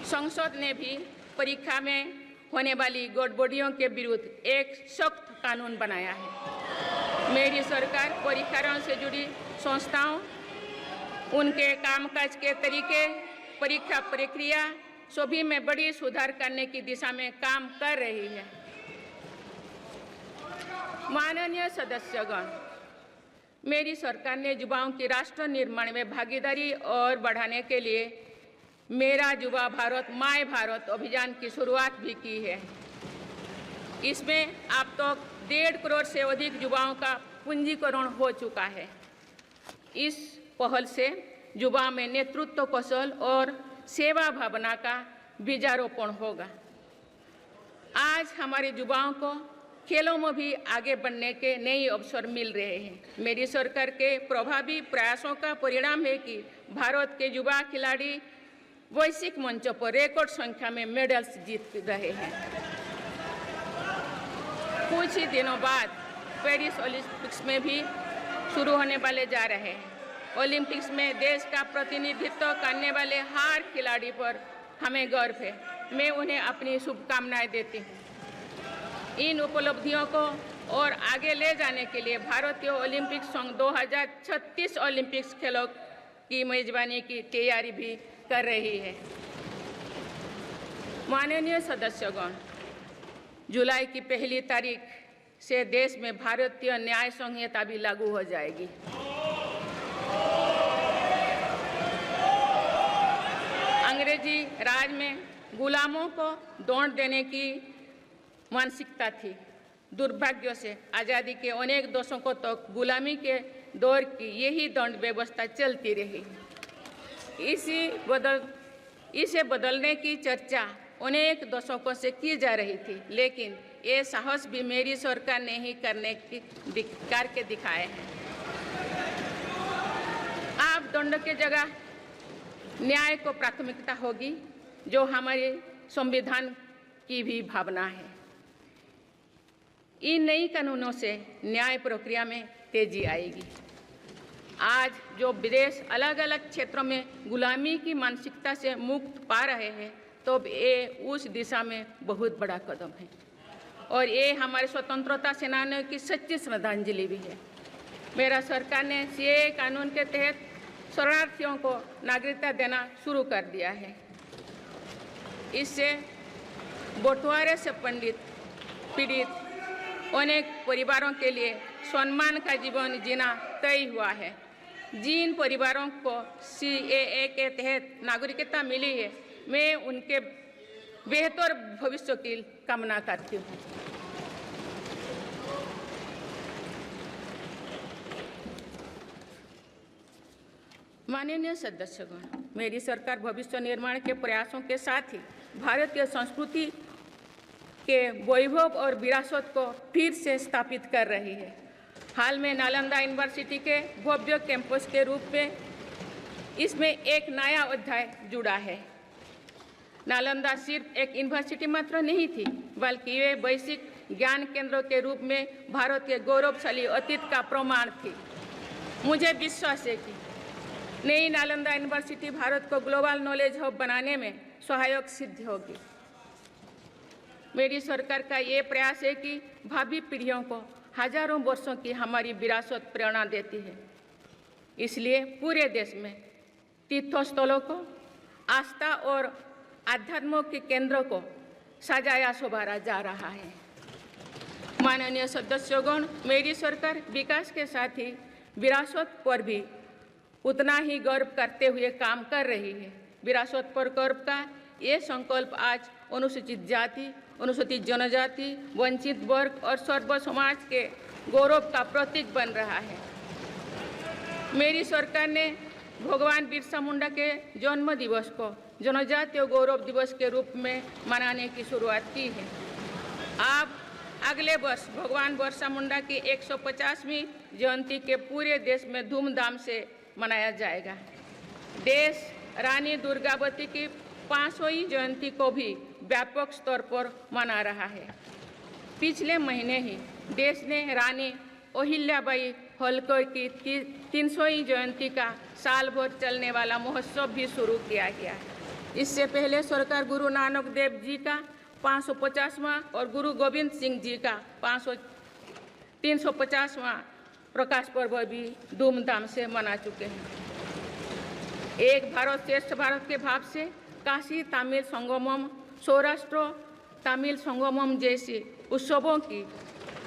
संसद ने भी परीक्षा में होने वाली गड़बड़ियों के विरुद्ध एक सख्त कानून बनाया है। मेरी सरकार परीक्षाओं से जुड़ी संस्थाओं, उनके कामकाज के तरीके, परीक्षा प्रक्रिया सभी में बड़ी सुधार करने की दिशा में काम कर रही है। माननीय सदस्यगण, मेरी सरकार ने युवाओं की राष्ट्र निर्माण में भागीदारी और बढ़ाने के लिए मेरा युवा भारत माय भारत अभियान की शुरुआत भी की है। इसमें अब तक 1.5 करोड़ से अधिक युवाओं का पंजीकरण हो चुका है। इस पहल से युवा में नेतृत्व कौशल और सेवा भावना का बीजारोपण होगा। आज हमारे युवाओं को खेलों में भी आगे बढ़ने के नए अवसर मिल रहे हैं। मेरी सरकार के प्रभावी प्रयासों का परिणाम है कि भारत के युवा खिलाड़ी वैश्विक मंचों पर रिकॉर्ड संख्या में मेडल्स जीत रहे हैं। कुछ ही दिनों बाद पेरिस ओलंपिक्स में भी शुरू होने वाले जा रहे हैं। ओलंपिक्स में देश का प्रतिनिधित्व करने वाले हर खिलाड़ी पर हमें गर्व है। मैं उन्हें अपनी शुभकामनाएं देती हूँ। इन उपलब्धियों को और आगे ले जाने के लिए भारतीय ओलंपिक संघ 2036 ओलंपिक्स खेलों की मेजबानी की तैयारी भी कर रही है। माननीय सदस्यगण, जुलाई की 1 तारीख से देश में भारतीय न्याय संहिता भी लागू हो जाएगी। अंग्रेजी राज में गुलामों को दौड़ देने की मानसिकता थी। दुर्भाग्य से आज़ादी के अनेक दशकों तक गुलामी के दौर की यही दंड व्यवस्था चलती रही। इसे बदलने की चर्चा अनेक दशकों से की जा रही थी, लेकिन ये साहस भी मेरी सरकार ने ही करके दिखाए हैं। अब दंड के जगह न्याय को प्राथमिकता होगी, जो हमारे संविधान की भी भावना है। इन नई कानूनों से न्याय प्रक्रिया में तेजी आएगी। आज जो विदेश अलग अलग क्षेत्रों में गुलामी की मानसिकता से मुक्त पा रहे हैं, तो ये उस दिशा में बहुत बड़ा कदम है और ये हमारे स्वतंत्रता सेनानियों की सच्ची श्रद्धांजलि भी है। मेरा सरकार ने सीएए कानून के तहत शरणार्थियों को नागरिकता देना शुरू कर दिया है। इससे बंटवारे से पीड़ित अनेक परिवारों के लिए सम्मान का जीवन जीना तय हुआ है। जिन परिवारों को सीएए के तहत नागरिकता मिली है, मैं उनके बेहतर भविष्य की कामना करती हूँ। माननीय सदस्यगण, मेरी सरकार भविष्य निर्माण के प्रयासों के साथ ही भारतीय संस्कृति के वैभव और विरासत को फिर से स्थापित कर रही है। हाल में नालंदा यूनिवर्सिटी के भव्य कैंपस के रूप में इसमें एक नया अध्याय जुड़ा है। नालंदा सिर्फ एक यूनिवर्सिटी मात्र नहीं थी, बल्कि ये वैश्विक ज्ञान केंद्र के रूप में भारत के गौरवशाली अतीत का प्रमाण थी। मुझे विश्वास है कि नई नालंदा यूनिवर्सिटी भारत को ग्लोबल नॉलेज हब बनाने में सहायक सिद्ध होगी। मेरी सरकार का ये प्रयास है कि भावी पीढ़ियों को हजारों वर्षों की हमारी विरासत प्रेरणा देती है। इसलिए पूरे देश में तीर्थस्थलों को आस्था और आध्यात्म के केंद्रों को सजाया संवारा जा रहा है। माननीय सदस्यगण, मेरी सरकार विकास के साथ ही विरासत पर भी उतना ही गर्व करते हुए काम कर रही है। विरासत पर गर्व का ये संकल्प आज अनुसूचित जाति, अनुसूचित जनजाति, वंचित वर्ग और सर्व समाज के गौरव का प्रतीक बन रहा है। मेरी सरकार ने भगवान बिरसा मुंडा के जन्म दिवस को जनजातीय गौरव दिवस के रूप में मनाने की शुरुआत की है। अब अगले वर्ष भगवान बिरसा मुंडा की 150वीं जयंती के पूरे देश में धूमधाम से मनाया जाएगा। देश रानी दुर्गावती की 500वीं जयंती को भी व्यापक स्तर पर मना रहा है। पिछले महीने ही देश ने रानी अहिल्याबाई होलकर की 300वीं जयंती का साल भर चलने वाला महोत्सव भी शुरू किया गया है। इससे पहले सरकार गुरु नानक देव जी का 550वां और गुरु गोविंद सिंह जी का 350वां प्रकाश पर्व भी धूमधाम से मना चुके हैं। एक भारत श्रेष्ठ भारत के भाव से काशी तमिल संगमम, सौराष्ट्र तमिल संगमम जैसे उत्सवों की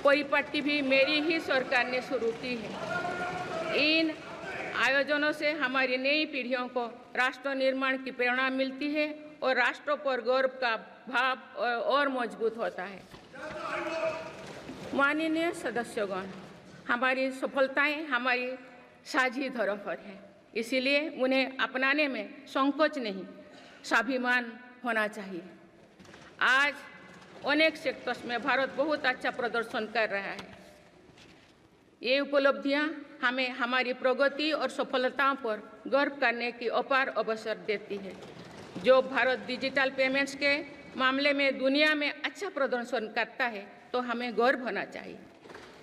परिपाटी भी मेरी ही सरकार ने शुरू की है। इन आयोजनों से हमारी नई पीढ़ियों को राष्ट्र निर्माण की प्रेरणा मिलती है और राष्ट्र पर गौरव का भाव और मजबूत होता है। माननीय सदस्यगण, हमारी सफलताएं हमारी साझी धरोहर है, इसीलिए उन्हें अपनाने में संकोच नहीं, स्वाभिमान होना चाहिए। आज अनेक सेक्टर्स में भारत बहुत अच्छा प्रदर्शन कर रहा है। ये उपलब्धियां हमें हमारी प्रगति और सफलताओं पर गर्व करने की अपार अवसर देती है। जो भारत डिजिटल पेमेंट्स के मामले में दुनिया में अच्छा प्रदर्शन करता है, तो हमें गर्व होना चाहिए।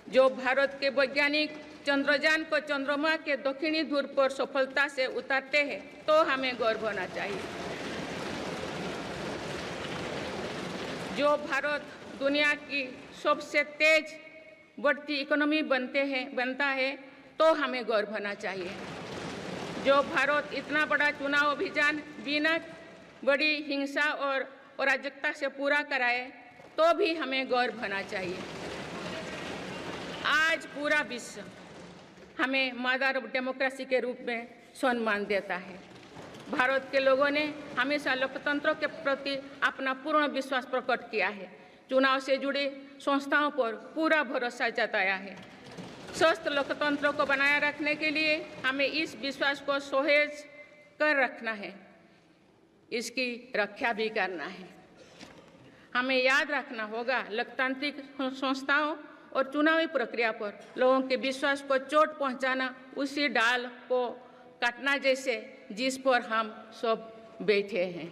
जो भारत के वैज्ञानिक चंद्रयान को चंद्रमा के दक्षिणी ध्रुव पर सफलता से उतारते हैं, तो हमें गर्व होना चाहिए। जो भारत दुनिया की सबसे तेज बढ़ती इकोनॉमी बनता है, तो हमें गर्व होना चाहिए। जो भारत इतना बड़ा चुनाव अभियान बिना बड़ी हिंसा और अराजकता से पूरा कराए, तो भी हमें गर्व होना चाहिए। आज पूरा विश्व हमें मदर ऑफ डेमोक्रेसी के रूप में सम्मान देता है। भारत के लोगों ने हमेशा लोकतंत्र के प्रति अपना पूर्ण विश्वास प्रकट किया है। चुनाव से जुड़ी संस्थाओं पर पूरा भरोसा जताया है। स्वस्थ लोकतंत्र को बनाए रखने के लिए हमें इस विश्वास को सुसह्य कर रखना है, इसकी रक्षा भी करना है। हमें याद रखना होगा, लोकतांत्रिक संस्थाओं और चुनावी प्रक्रिया पर लोगों के विश्वास को चोट पहुंचाना उसी डाल को काटना जैसे जिस पर हम सब बैठे हैं।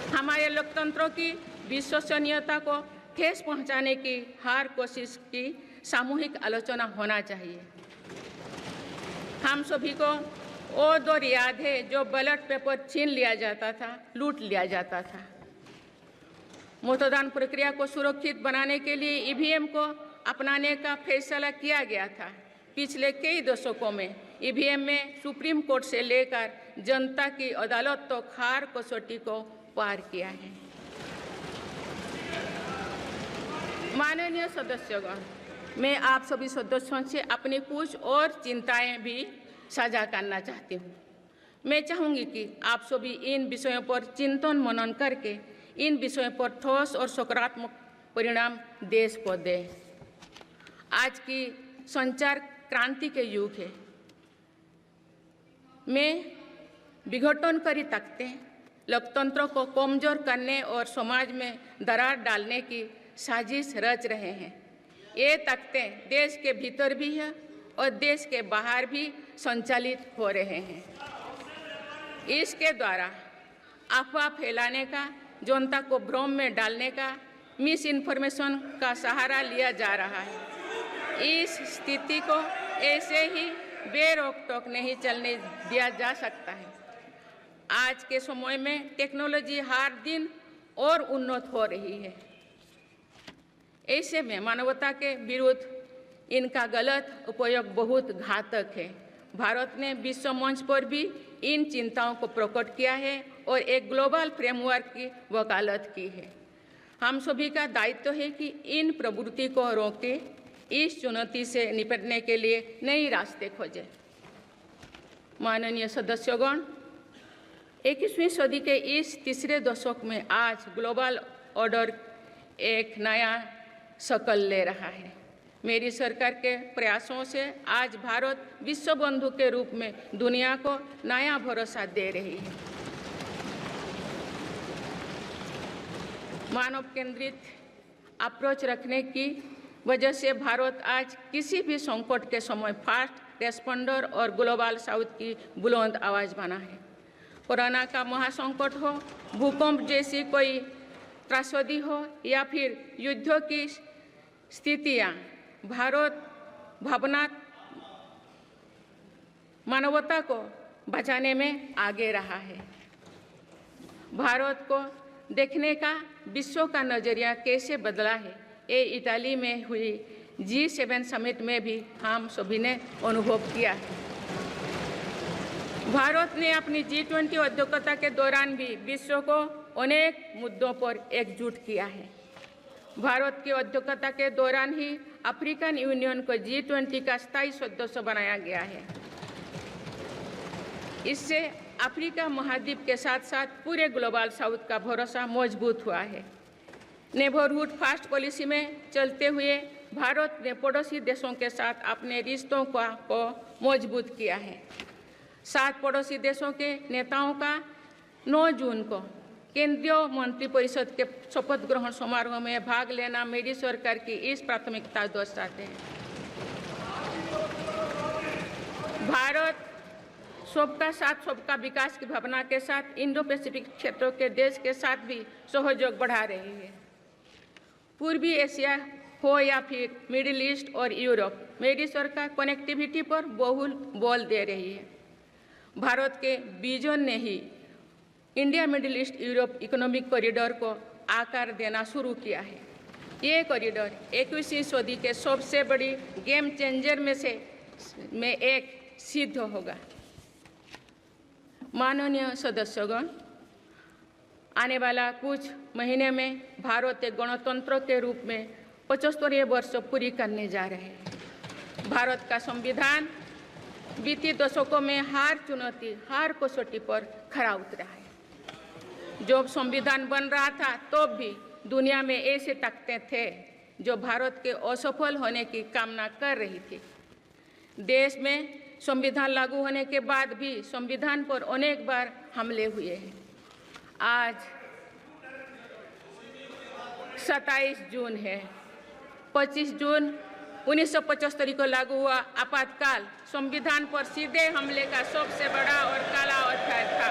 हमारे लोकतंत्रों की विश्वसनीयता को ठेस पहुंचाने की हर कोशिश की सामूहिक आलोचना होना चाहिए। हम सभी को वो दौर याद है जो बैलेट पेपर छीन लिया जाता था, लूट लिया जाता था। मतदान प्रक्रिया को सुरक्षित बनाने के लिए ईवीएम को अपनाने का फैसला किया गया था। पिछले कई दशकों में ईवीएम में सुप्रीम कोर्ट से लेकर जनता की अदालत तक हर कसौटी को पार किया है। माननीय सदस्यगण, मैं आप सभी सदस्यों से अपनी कुछ और चिंताएं भी साझा करना चाहती हूँ। मैं चाहूँगी कि आप सभी इन विषयों पर चिंतन मनन करके इन विषयों पर ठोस और सकारात्मक परिणाम देश को दें। आज की संचार क्रांति के युग है में विघटनकारी ताकतें लोकतंत्र को कमजोर करने और समाज में दरार डालने की साजिश रच रहे हैं। ये ताकतें देश के भीतर भी है और देश के बाहर भी संचालित हो रहे हैं। इसके द्वारा अफवाह फैलाने का, जनता को भ्रम में डालने का, मिस इन्फॉर्मेशन का सहारा लिया जा रहा है। इस स्थिति को ऐसे ही बेरोक-टोक नहीं चलने दिया जा सकता है। आज के समय में टेक्नोलॉजी हर दिन और उन्नत हो रही है। ऐसे में मानवता के विरुद्ध इनका गलत उपयोग बहुत घातक है। भारत ने विश्व मंच पर भी इन चिंताओं को प्रकट किया है और एक ग्लोबल फ्रेमवर्क की वकालत की है। हम सभी का दायित्व है कि इन प्रवृत्ति को रोकें, इस चुनौती से निपटने के लिए नए रास्ते खोजें। माननीय सदस्यगण, 21वीं सदी के इस तीसरे दशक में आज ग्लोबल ऑर्डर एक नया शक्ल ले रहा है। मेरी सरकार के प्रयासों से आज भारत विश्व बंधु के रूप में दुनिया को नया भरोसा दे रही है। मानव केंद्रित अप्रोच रखने की वजह से भारत आज किसी भी संकट के समय फास्ट रेस्पॉन्डर और ग्लोबल साउथ की बुलंद आवाज़ बना है। कोरोना का महासंकट हो, भूकंप जैसी कोई त्रासदी हो या फिर युद्धों की स्थितियाँ, भारत भावना मानवता को बचाने में आगे रहा है। भारत को देखने का विश्व का नज़रिया कैसे बदला है, ये इटाली में हुई G7 समिट में भी हम सभी ने अनुभव किया है। भारत ने अपनी G20 अध्यक्षता के दौरान भी विश्व को अनेक मुद्दों पर एकजुट किया है। भारत की अध्यक्षता के दौरान ही अफ्रीकन यूनियन को G20 का स्थायी सदस्य बनाया गया है। इससे अफ्रीका महाद्वीप के साथ साथ पूरे ग्लोबल साउथ का भरोसा मजबूत हुआ है। नेबरहुड फर्स्ट पॉलिसी में चलते हुए भारत ने पड़ोसी देशों के साथ अपने रिश्तों को मजबूत किया है। 7 पड़ोसी देशों के नेताओं का 9 जून को केंद्रीय मंत्रिपरिषद के शपथ ग्रहण समारोह में भाग लेना मेरी सरकार की इस प्राथमिकता दर्शाते हैं। भारत सबका साथ सबका विकास की भावना के साथ इंडो पैसिफिक क्षेत्रों के देश के साथ भी सहयोग बढ़ा रही है। पूर्वी एशिया हो या फिर मिडिल ईस्ट और यूरोप, मेरी सरकार कनेक्टिविटी पर बहुल बल दे रही है। भारत के विजन ने ही India Middle East Europe economic corridor को आकार देना शुरू किया है। ये कॉरिडोर 21वीं सदी के सबसे बड़ी गेम चेंजर में एक सिद्ध होगा। माननीय सदस्यगण, आने वाला कुछ महीने में भारत एक गणतंत्र के रूप में 75वें वर्ष पूरी करने जा रहे हैं। भारत का संविधान बीती दशकों में हर कसौटी पर खरा उतरा है। जब संविधान बन रहा था तो भी दुनिया में ऐसे ताकतें थे जो भारत के असफल होने की कामना कर रही थी। देश में संविधान लागू होने के बाद भी संविधान पर अनेक बार हमले हुए हैं। आज 27 जून है। 25 जून 1975 को लागू हुआ आपातकाल संविधान पर सीधे हमले का सबसे बड़ा और काला अध्याय था।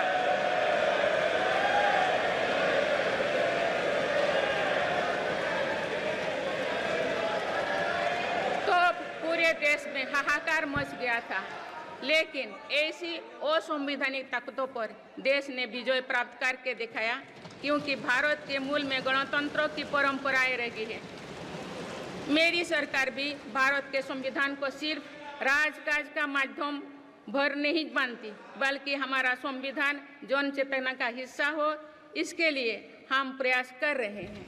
तो पूरे देश में हाहाकार मच गया था, लेकिन ऐसी असंवैधानिक ताकतों पर देश ने विजय प्राप्त करके दिखाया, क्योंकि भारत के मूल में गणतंत्र की परंपराएं रही है। मेरी सरकार भी भारत के संविधान को सिर्फ राजकाज का माध्यम भर नहीं मानती, बल्कि हमारा संविधान जन चेतना का हिस्सा हो, इसके लिए हम प्रयास कर रहे हैं।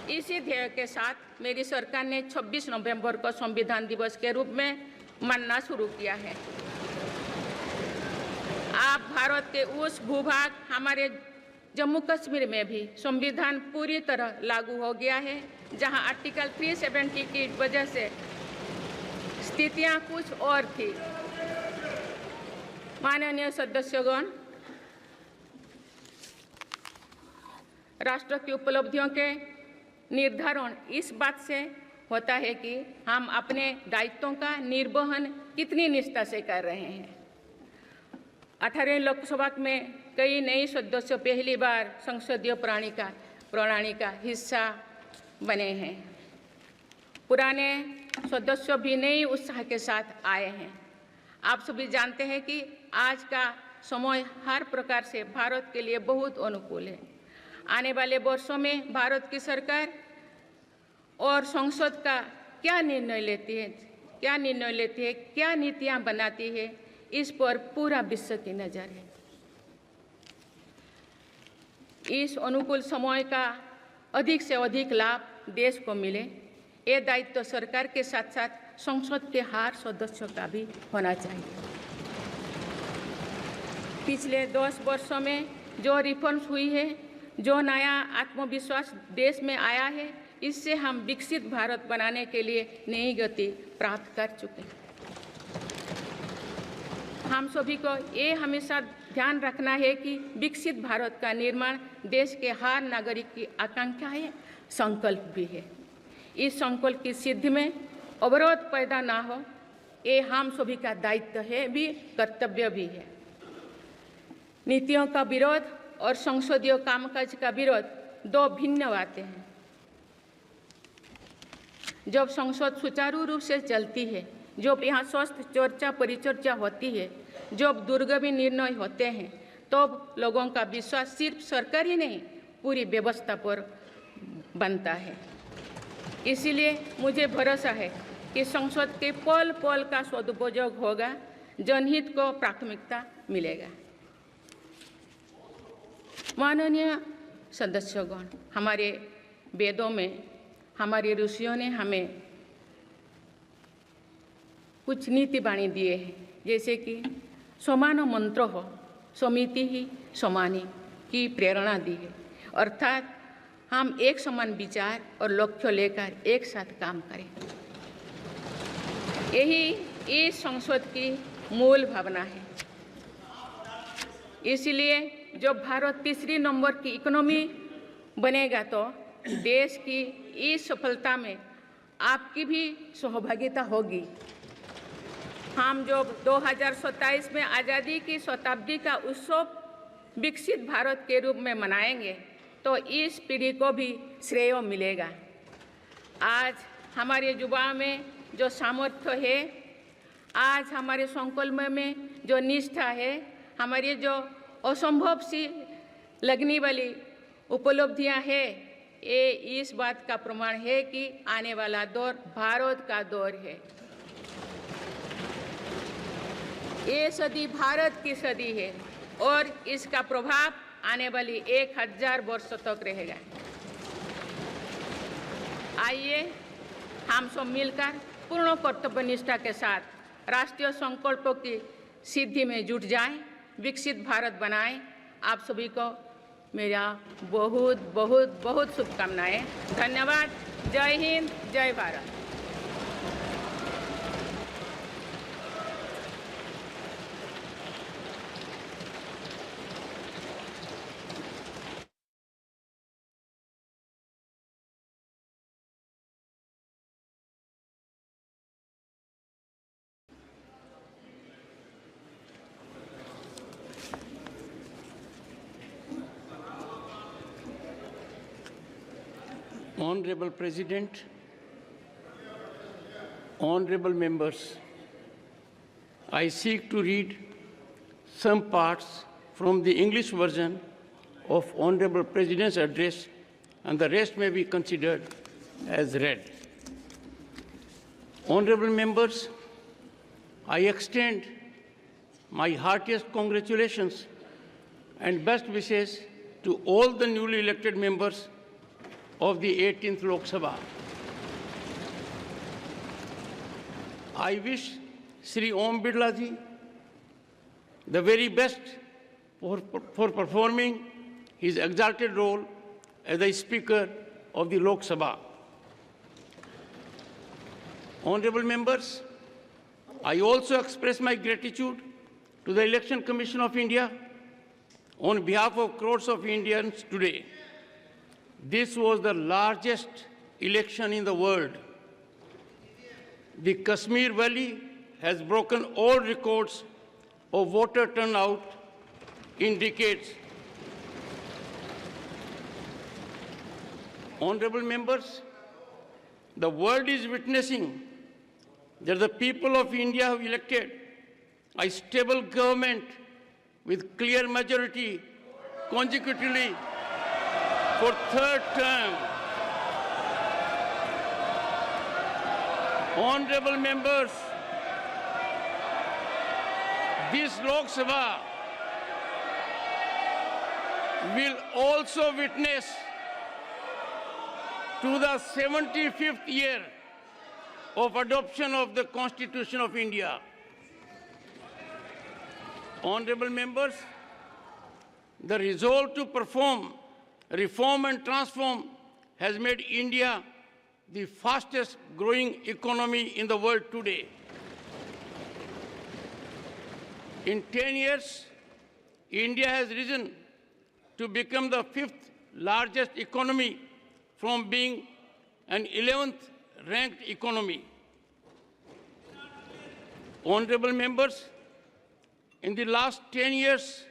इसी ध्येय के साथ मेरी सरकार ने 26 नवंबर को संविधान दिवस के रूप में मानना शुरू किया है। अब भारत के उस भूभाग हमारे जम्मू कश्मीर में भी संविधान पूरी तरह लागू हो गया है, जहां आर्टिकल 370 की वजह से स्थितियां कुछ और थी। माननीय सदस्यगण, राष्ट्र की उपलब्धियों के निर्धारण इस बात से होता है कि हम अपने दायित्वों का निर्वहन कितनी निष्ठा से कर रहे हैं। 18 लोकसभा में कई नए सदस्य पहली बार संसदीय प्रणाली का हिस्सा बने हैं। पुराने सदस्य भी नए उत्साह के साथ आए हैं। आप सभी जानते हैं कि आज का समय हर प्रकार से भारत के लिए बहुत अनुकूल है। आने वाले वर्षों में भारत की सरकार और संसद का क्या निर्णय लेती है, क्या नीतियां बनाती है, इस पर पूरा विश्व की नज़र है। इस अनुकूल समय का अधिक से अधिक लाभ देश को मिले, ये दायित्व सरकार के साथ साथ संसद के हर सदस्य का भी होना चाहिए। पिछले 10 वर्षों में जो रिफॉर्म्स हुई है, जो नया आत्मविश्वास देश में आया है, इससे हम विकसित भारत बनाने के लिए नई गति प्राप्त कर चुके हैं। हम सभी को ये हमेशा ध्यान रखना है कि विकसित भारत का निर्माण देश के हर नागरिक की आकांक्षा है, संकल्प भी है। इस संकल्प की सिद्धि में अवरोध पैदा ना हो, ये हम सभी का दायित्व है भी, कर्तव्य भी है। नीतियों का विरोध और संसदीय कामकाज का विरोध दो भिन्न बातें हैं। जब संसद सुचारू रूप से चलती है, जब यहाँ स्वस्थ चर्चा परिचर्चा होती है, जब दूरगामी निर्णय होते हैं, तब लोगों का विश्वास सिर्फ सरकार ही नहीं, पूरी व्यवस्था पर बनता है। इसीलिए मुझे भरोसा है कि संसद के पल पल का सदुपयोग होगा, जनहित को प्राथमिकता मिलेगा। माननीय सदस्यगण, हमारे वेदों में हमारे ऋषियों ने हमें कुछ नीति वाणी दिए हैं, जैसे कि समान मंत्र हो समिति ही समानी की प्रेरणा दी है, अर्थात हम एक समान विचार और लक्ष्य लेकर एक साथ काम करें। यही इस संसद की मूल भावना है। इसलिए जब भारत तीसरी नंबर की इकोनॉमी बनेगा, तो देश की इस सफलता में आपकी भी सहभागिता होगी। हम जब 2027 में आज़ादी की शताब्दी का उत्सव विकसित भारत के रूप में मनाएंगे, तो इस पीढ़ी को भी श्रेय मिलेगा। आज हमारे युवाओं में जो सामर्थ्य है, आज हमारे संकल्प में जो निष्ठा है, हमारी जो असंभव सी लगने वाली उपलब्धियां हैं, ये इस बात का प्रमाण है कि आने वाला दौर भारत का दौर है। ये सदी भारत की सदी है और इसका प्रभाव आने वाली 1000 वर्षों तक रहेगा। आइए हम सब मिलकर पूर्ण कर्तव्यनिष्ठा के साथ राष्ट्रीय संकल्पों की सिद्धि में जुट जाएं, विकसित भारत बनाएं। आप सभी को मेरा बहुत बहुत बहुत शुभकामनाएं। धन्यवाद। जय हिंद, जय Bharat. Honorable President, honorable members, I seek to read some parts from the English version of Honorable President's address, and the rest may be considered as read. Honorable members, I extend my heartiest congratulations and best wishes to all the newly elected members of the 18th Lok Sabha. I wish Sri Om Birla ji the very best for performing his exalted role as the Speaker of the Lok Sabha. Honorable members, I also express my gratitude to the Election Commission of India on behalf of crores of Indians today. This was the largest election in the world. The Kashmir Valley has broken all records of voter turnout in decades. Honorable members, the world is witnessing that the people of India have elected a stable government with clear majority consecutively for third term. Honorable members, this Lok Sabha will also witness to the 75th year of adoption of the Constitution of India. Honorable members, the resolve to perform, reform and transform has made India the fastest growing economy in the world today. In 10 years, India has risen to become the 5th largest economy from being an 11th ranked economy. Honorable members, in the last 10 years,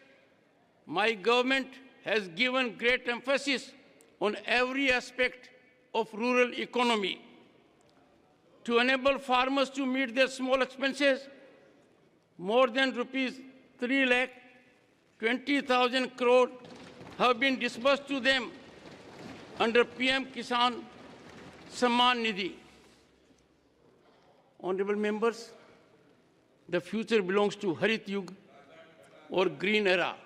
my government has given great emphasis on every aspect of rural economy. To enable farmers to meet their small expenses, more than rupees 3,20,000 crore have been disbursed to them under PM Kisan Samman Nidhi. Honorable members, the future belongs to Harit Yug or Green Era.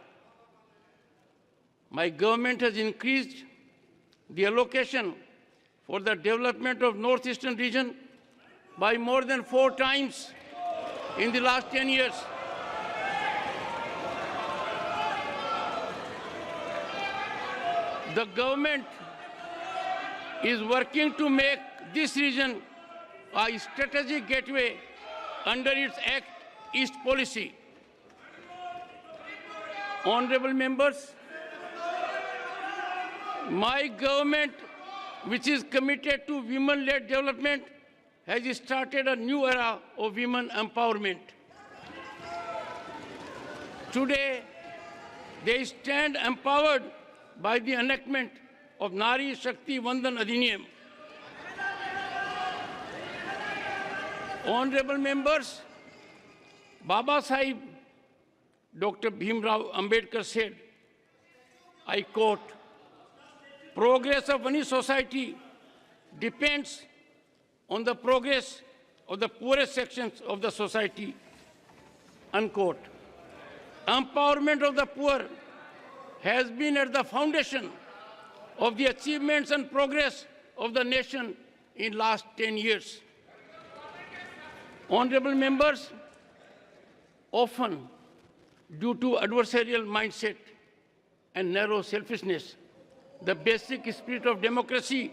My government has increased the allocation for the development of Northeastern region by more than 4 times in the last 10 years. The government is working to make this region a strategic gateway under its Act East policy. Honorable members, my government, which is committed to women-led development, has started a new era of women empowerment. Today, they stand empowered by the enactment of Nari Shakti Vandan Adhiniyam. Honorable members, Baba Sahib Dr. Bhimrao Ambedkar said, I quote, "Progress of any society depends on the progress of the poorest sections of the society," unquote. Empowerment of the poor has been at the foundation of the achievements and progress of the nation in last 10 years. Honorable members, often due to adversarial mindset and narrow selfishness, the basic spirit of democracy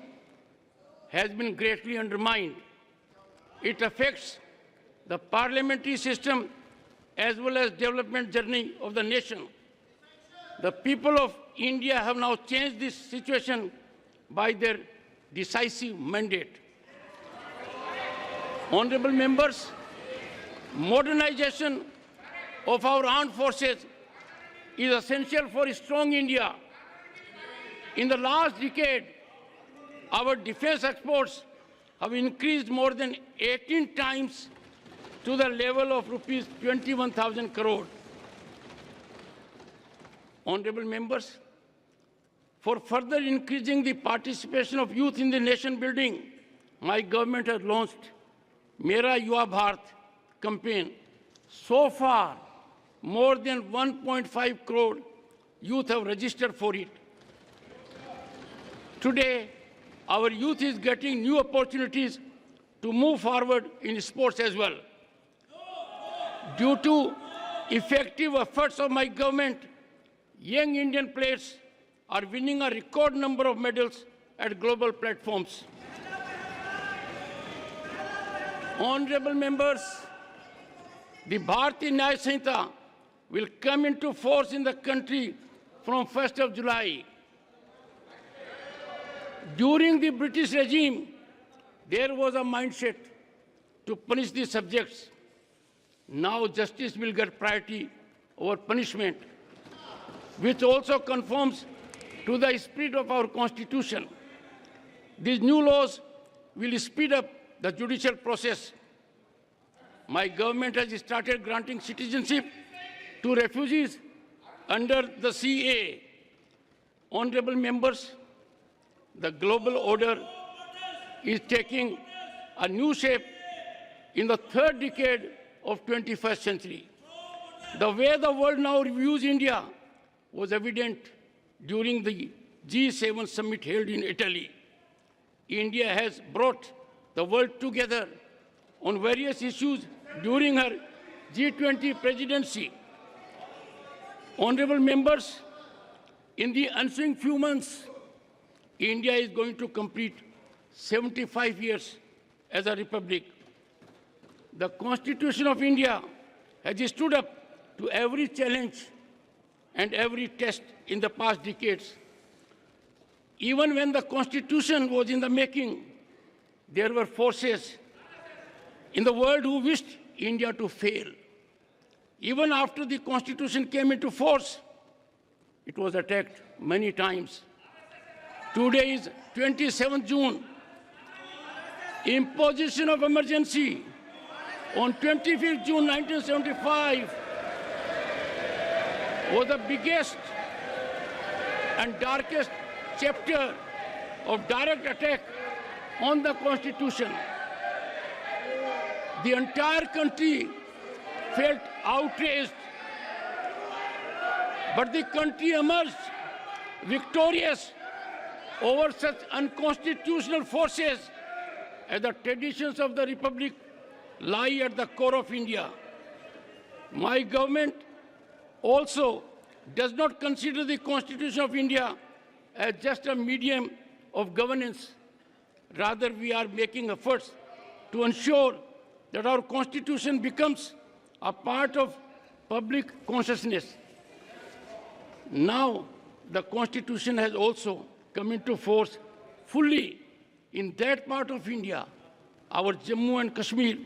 has been greatly undermined. It affects the parliamentary system as well as development journey of the nation. The people of India have now changed this situation by their decisive mandate. Honorable members, modernization of our armed forces is essential for a strong India. In the last decade, our defense exports have increased more than 18 times to the level of rupees 21,000 crore. Honorable members, for further increasing the participation of youth in the nation building, my government has launched Mera Yuva Bharat campaign. So far, more than 1.5 crore youth have registered for it. Today, our youth is getting new opportunities to move forward in sports as well. Due to effective efforts of my government, young Indian players are winning a record number of medals at global platforms. Honorable members, the Bharatiya Nyaya Samhita will come into force in the country from 1st of July. During the British regime, there was a mindset to punish the subjects. Now justice will get priority over punishment, which also conforms to the spirit of our Constitution. These new laws will speed up the judicial process. My government has started granting citizenship to refugees under the CA. Honorable members, the global order is taking a new shape in the third decade of 21st century. The way the world now reviews India was evident during the G7 summit held in Italy. India has brought the world together on various issues during her G20 presidency. Honorable members, in the ensuing few months, India is going to complete 75 years as a republic. The Constitution of India has stood up to every challenge and every test in the past decades. Even when the Constitution was in the making, there were forces in the world who wished India to fail. Even after the Constitution came into force, it was attacked many times. Today is 27th June. Imposition of emergency on 25th June 1975 was the biggest and darkest chapter of direct attack on the Constitution. The entire country felt outraged, but the country emerged victorious over such unconstitutional forces, as the traditions of the Republic lie at the core of India. My government also does not consider the Constitution of India as just a medium of governance. Rather, we are making efforts to ensure that our Constitution becomes a part of public consciousness. Now, the Constitution has also come into force fully in that part of India, our Jammu and Kashmir,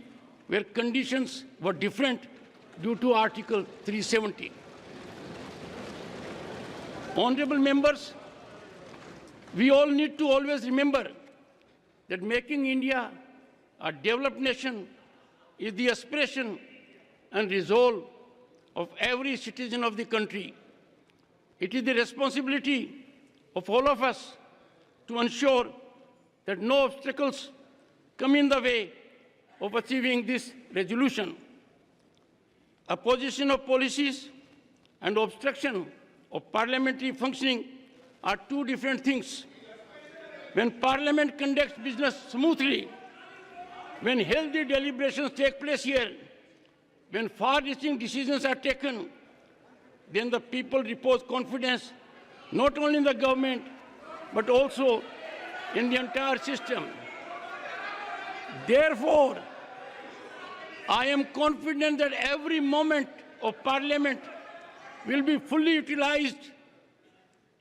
where conditions were different due to Article 370. Honorable members, we all need to always remember that making India a developed nation is the aspiration and resolve of every citizen of the country. It is the responsibility of all of us to ensure that no obstacles come in the way of achieving this resolution. Opposition of policies and obstruction of parliamentary functioning are two different things. When Parliament conducts business smoothly, when healthy deliberations take place here, when far-reaching decisions are taken, then the people repose confidence not only in the government, but also in the entire system. Therefore, I am confident that every moment of Parliament will be fully utilized.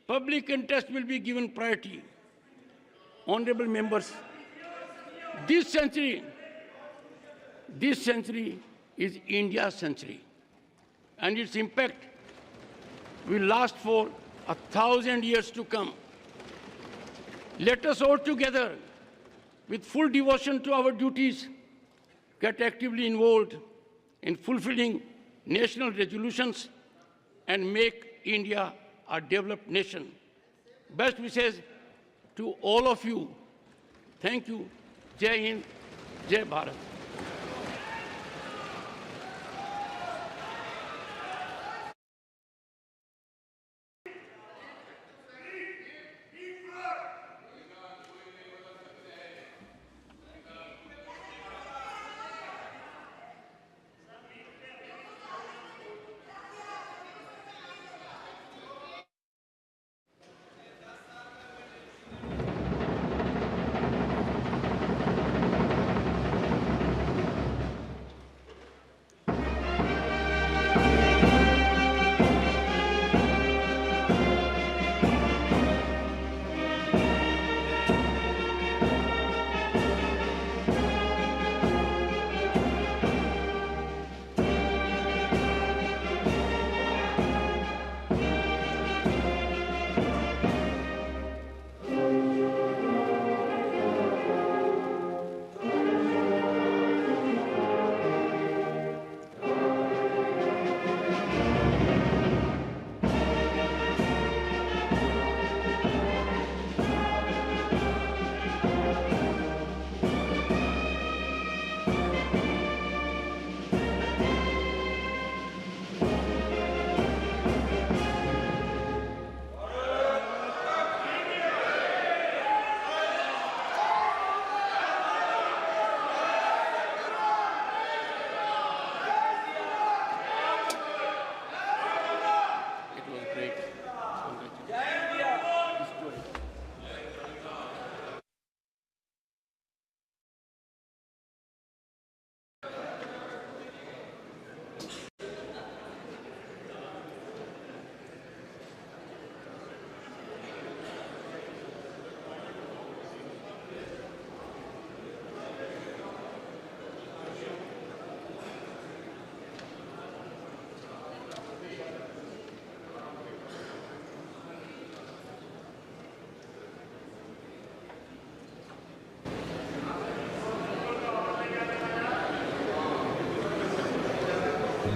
Public interest will be given priority. Honorable members, this century is India's century, and its impact will last for 1,000 years to come. Let us all together, with full devotion to our duties, get actively involved in fulfilling national resolutions and make India a developed nation. Best wishes to all of you. Thank you. Jai Hind, Jai Bharat.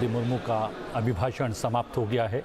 Draupadi Murmu का अभिभाषण समाप्त हो गया है।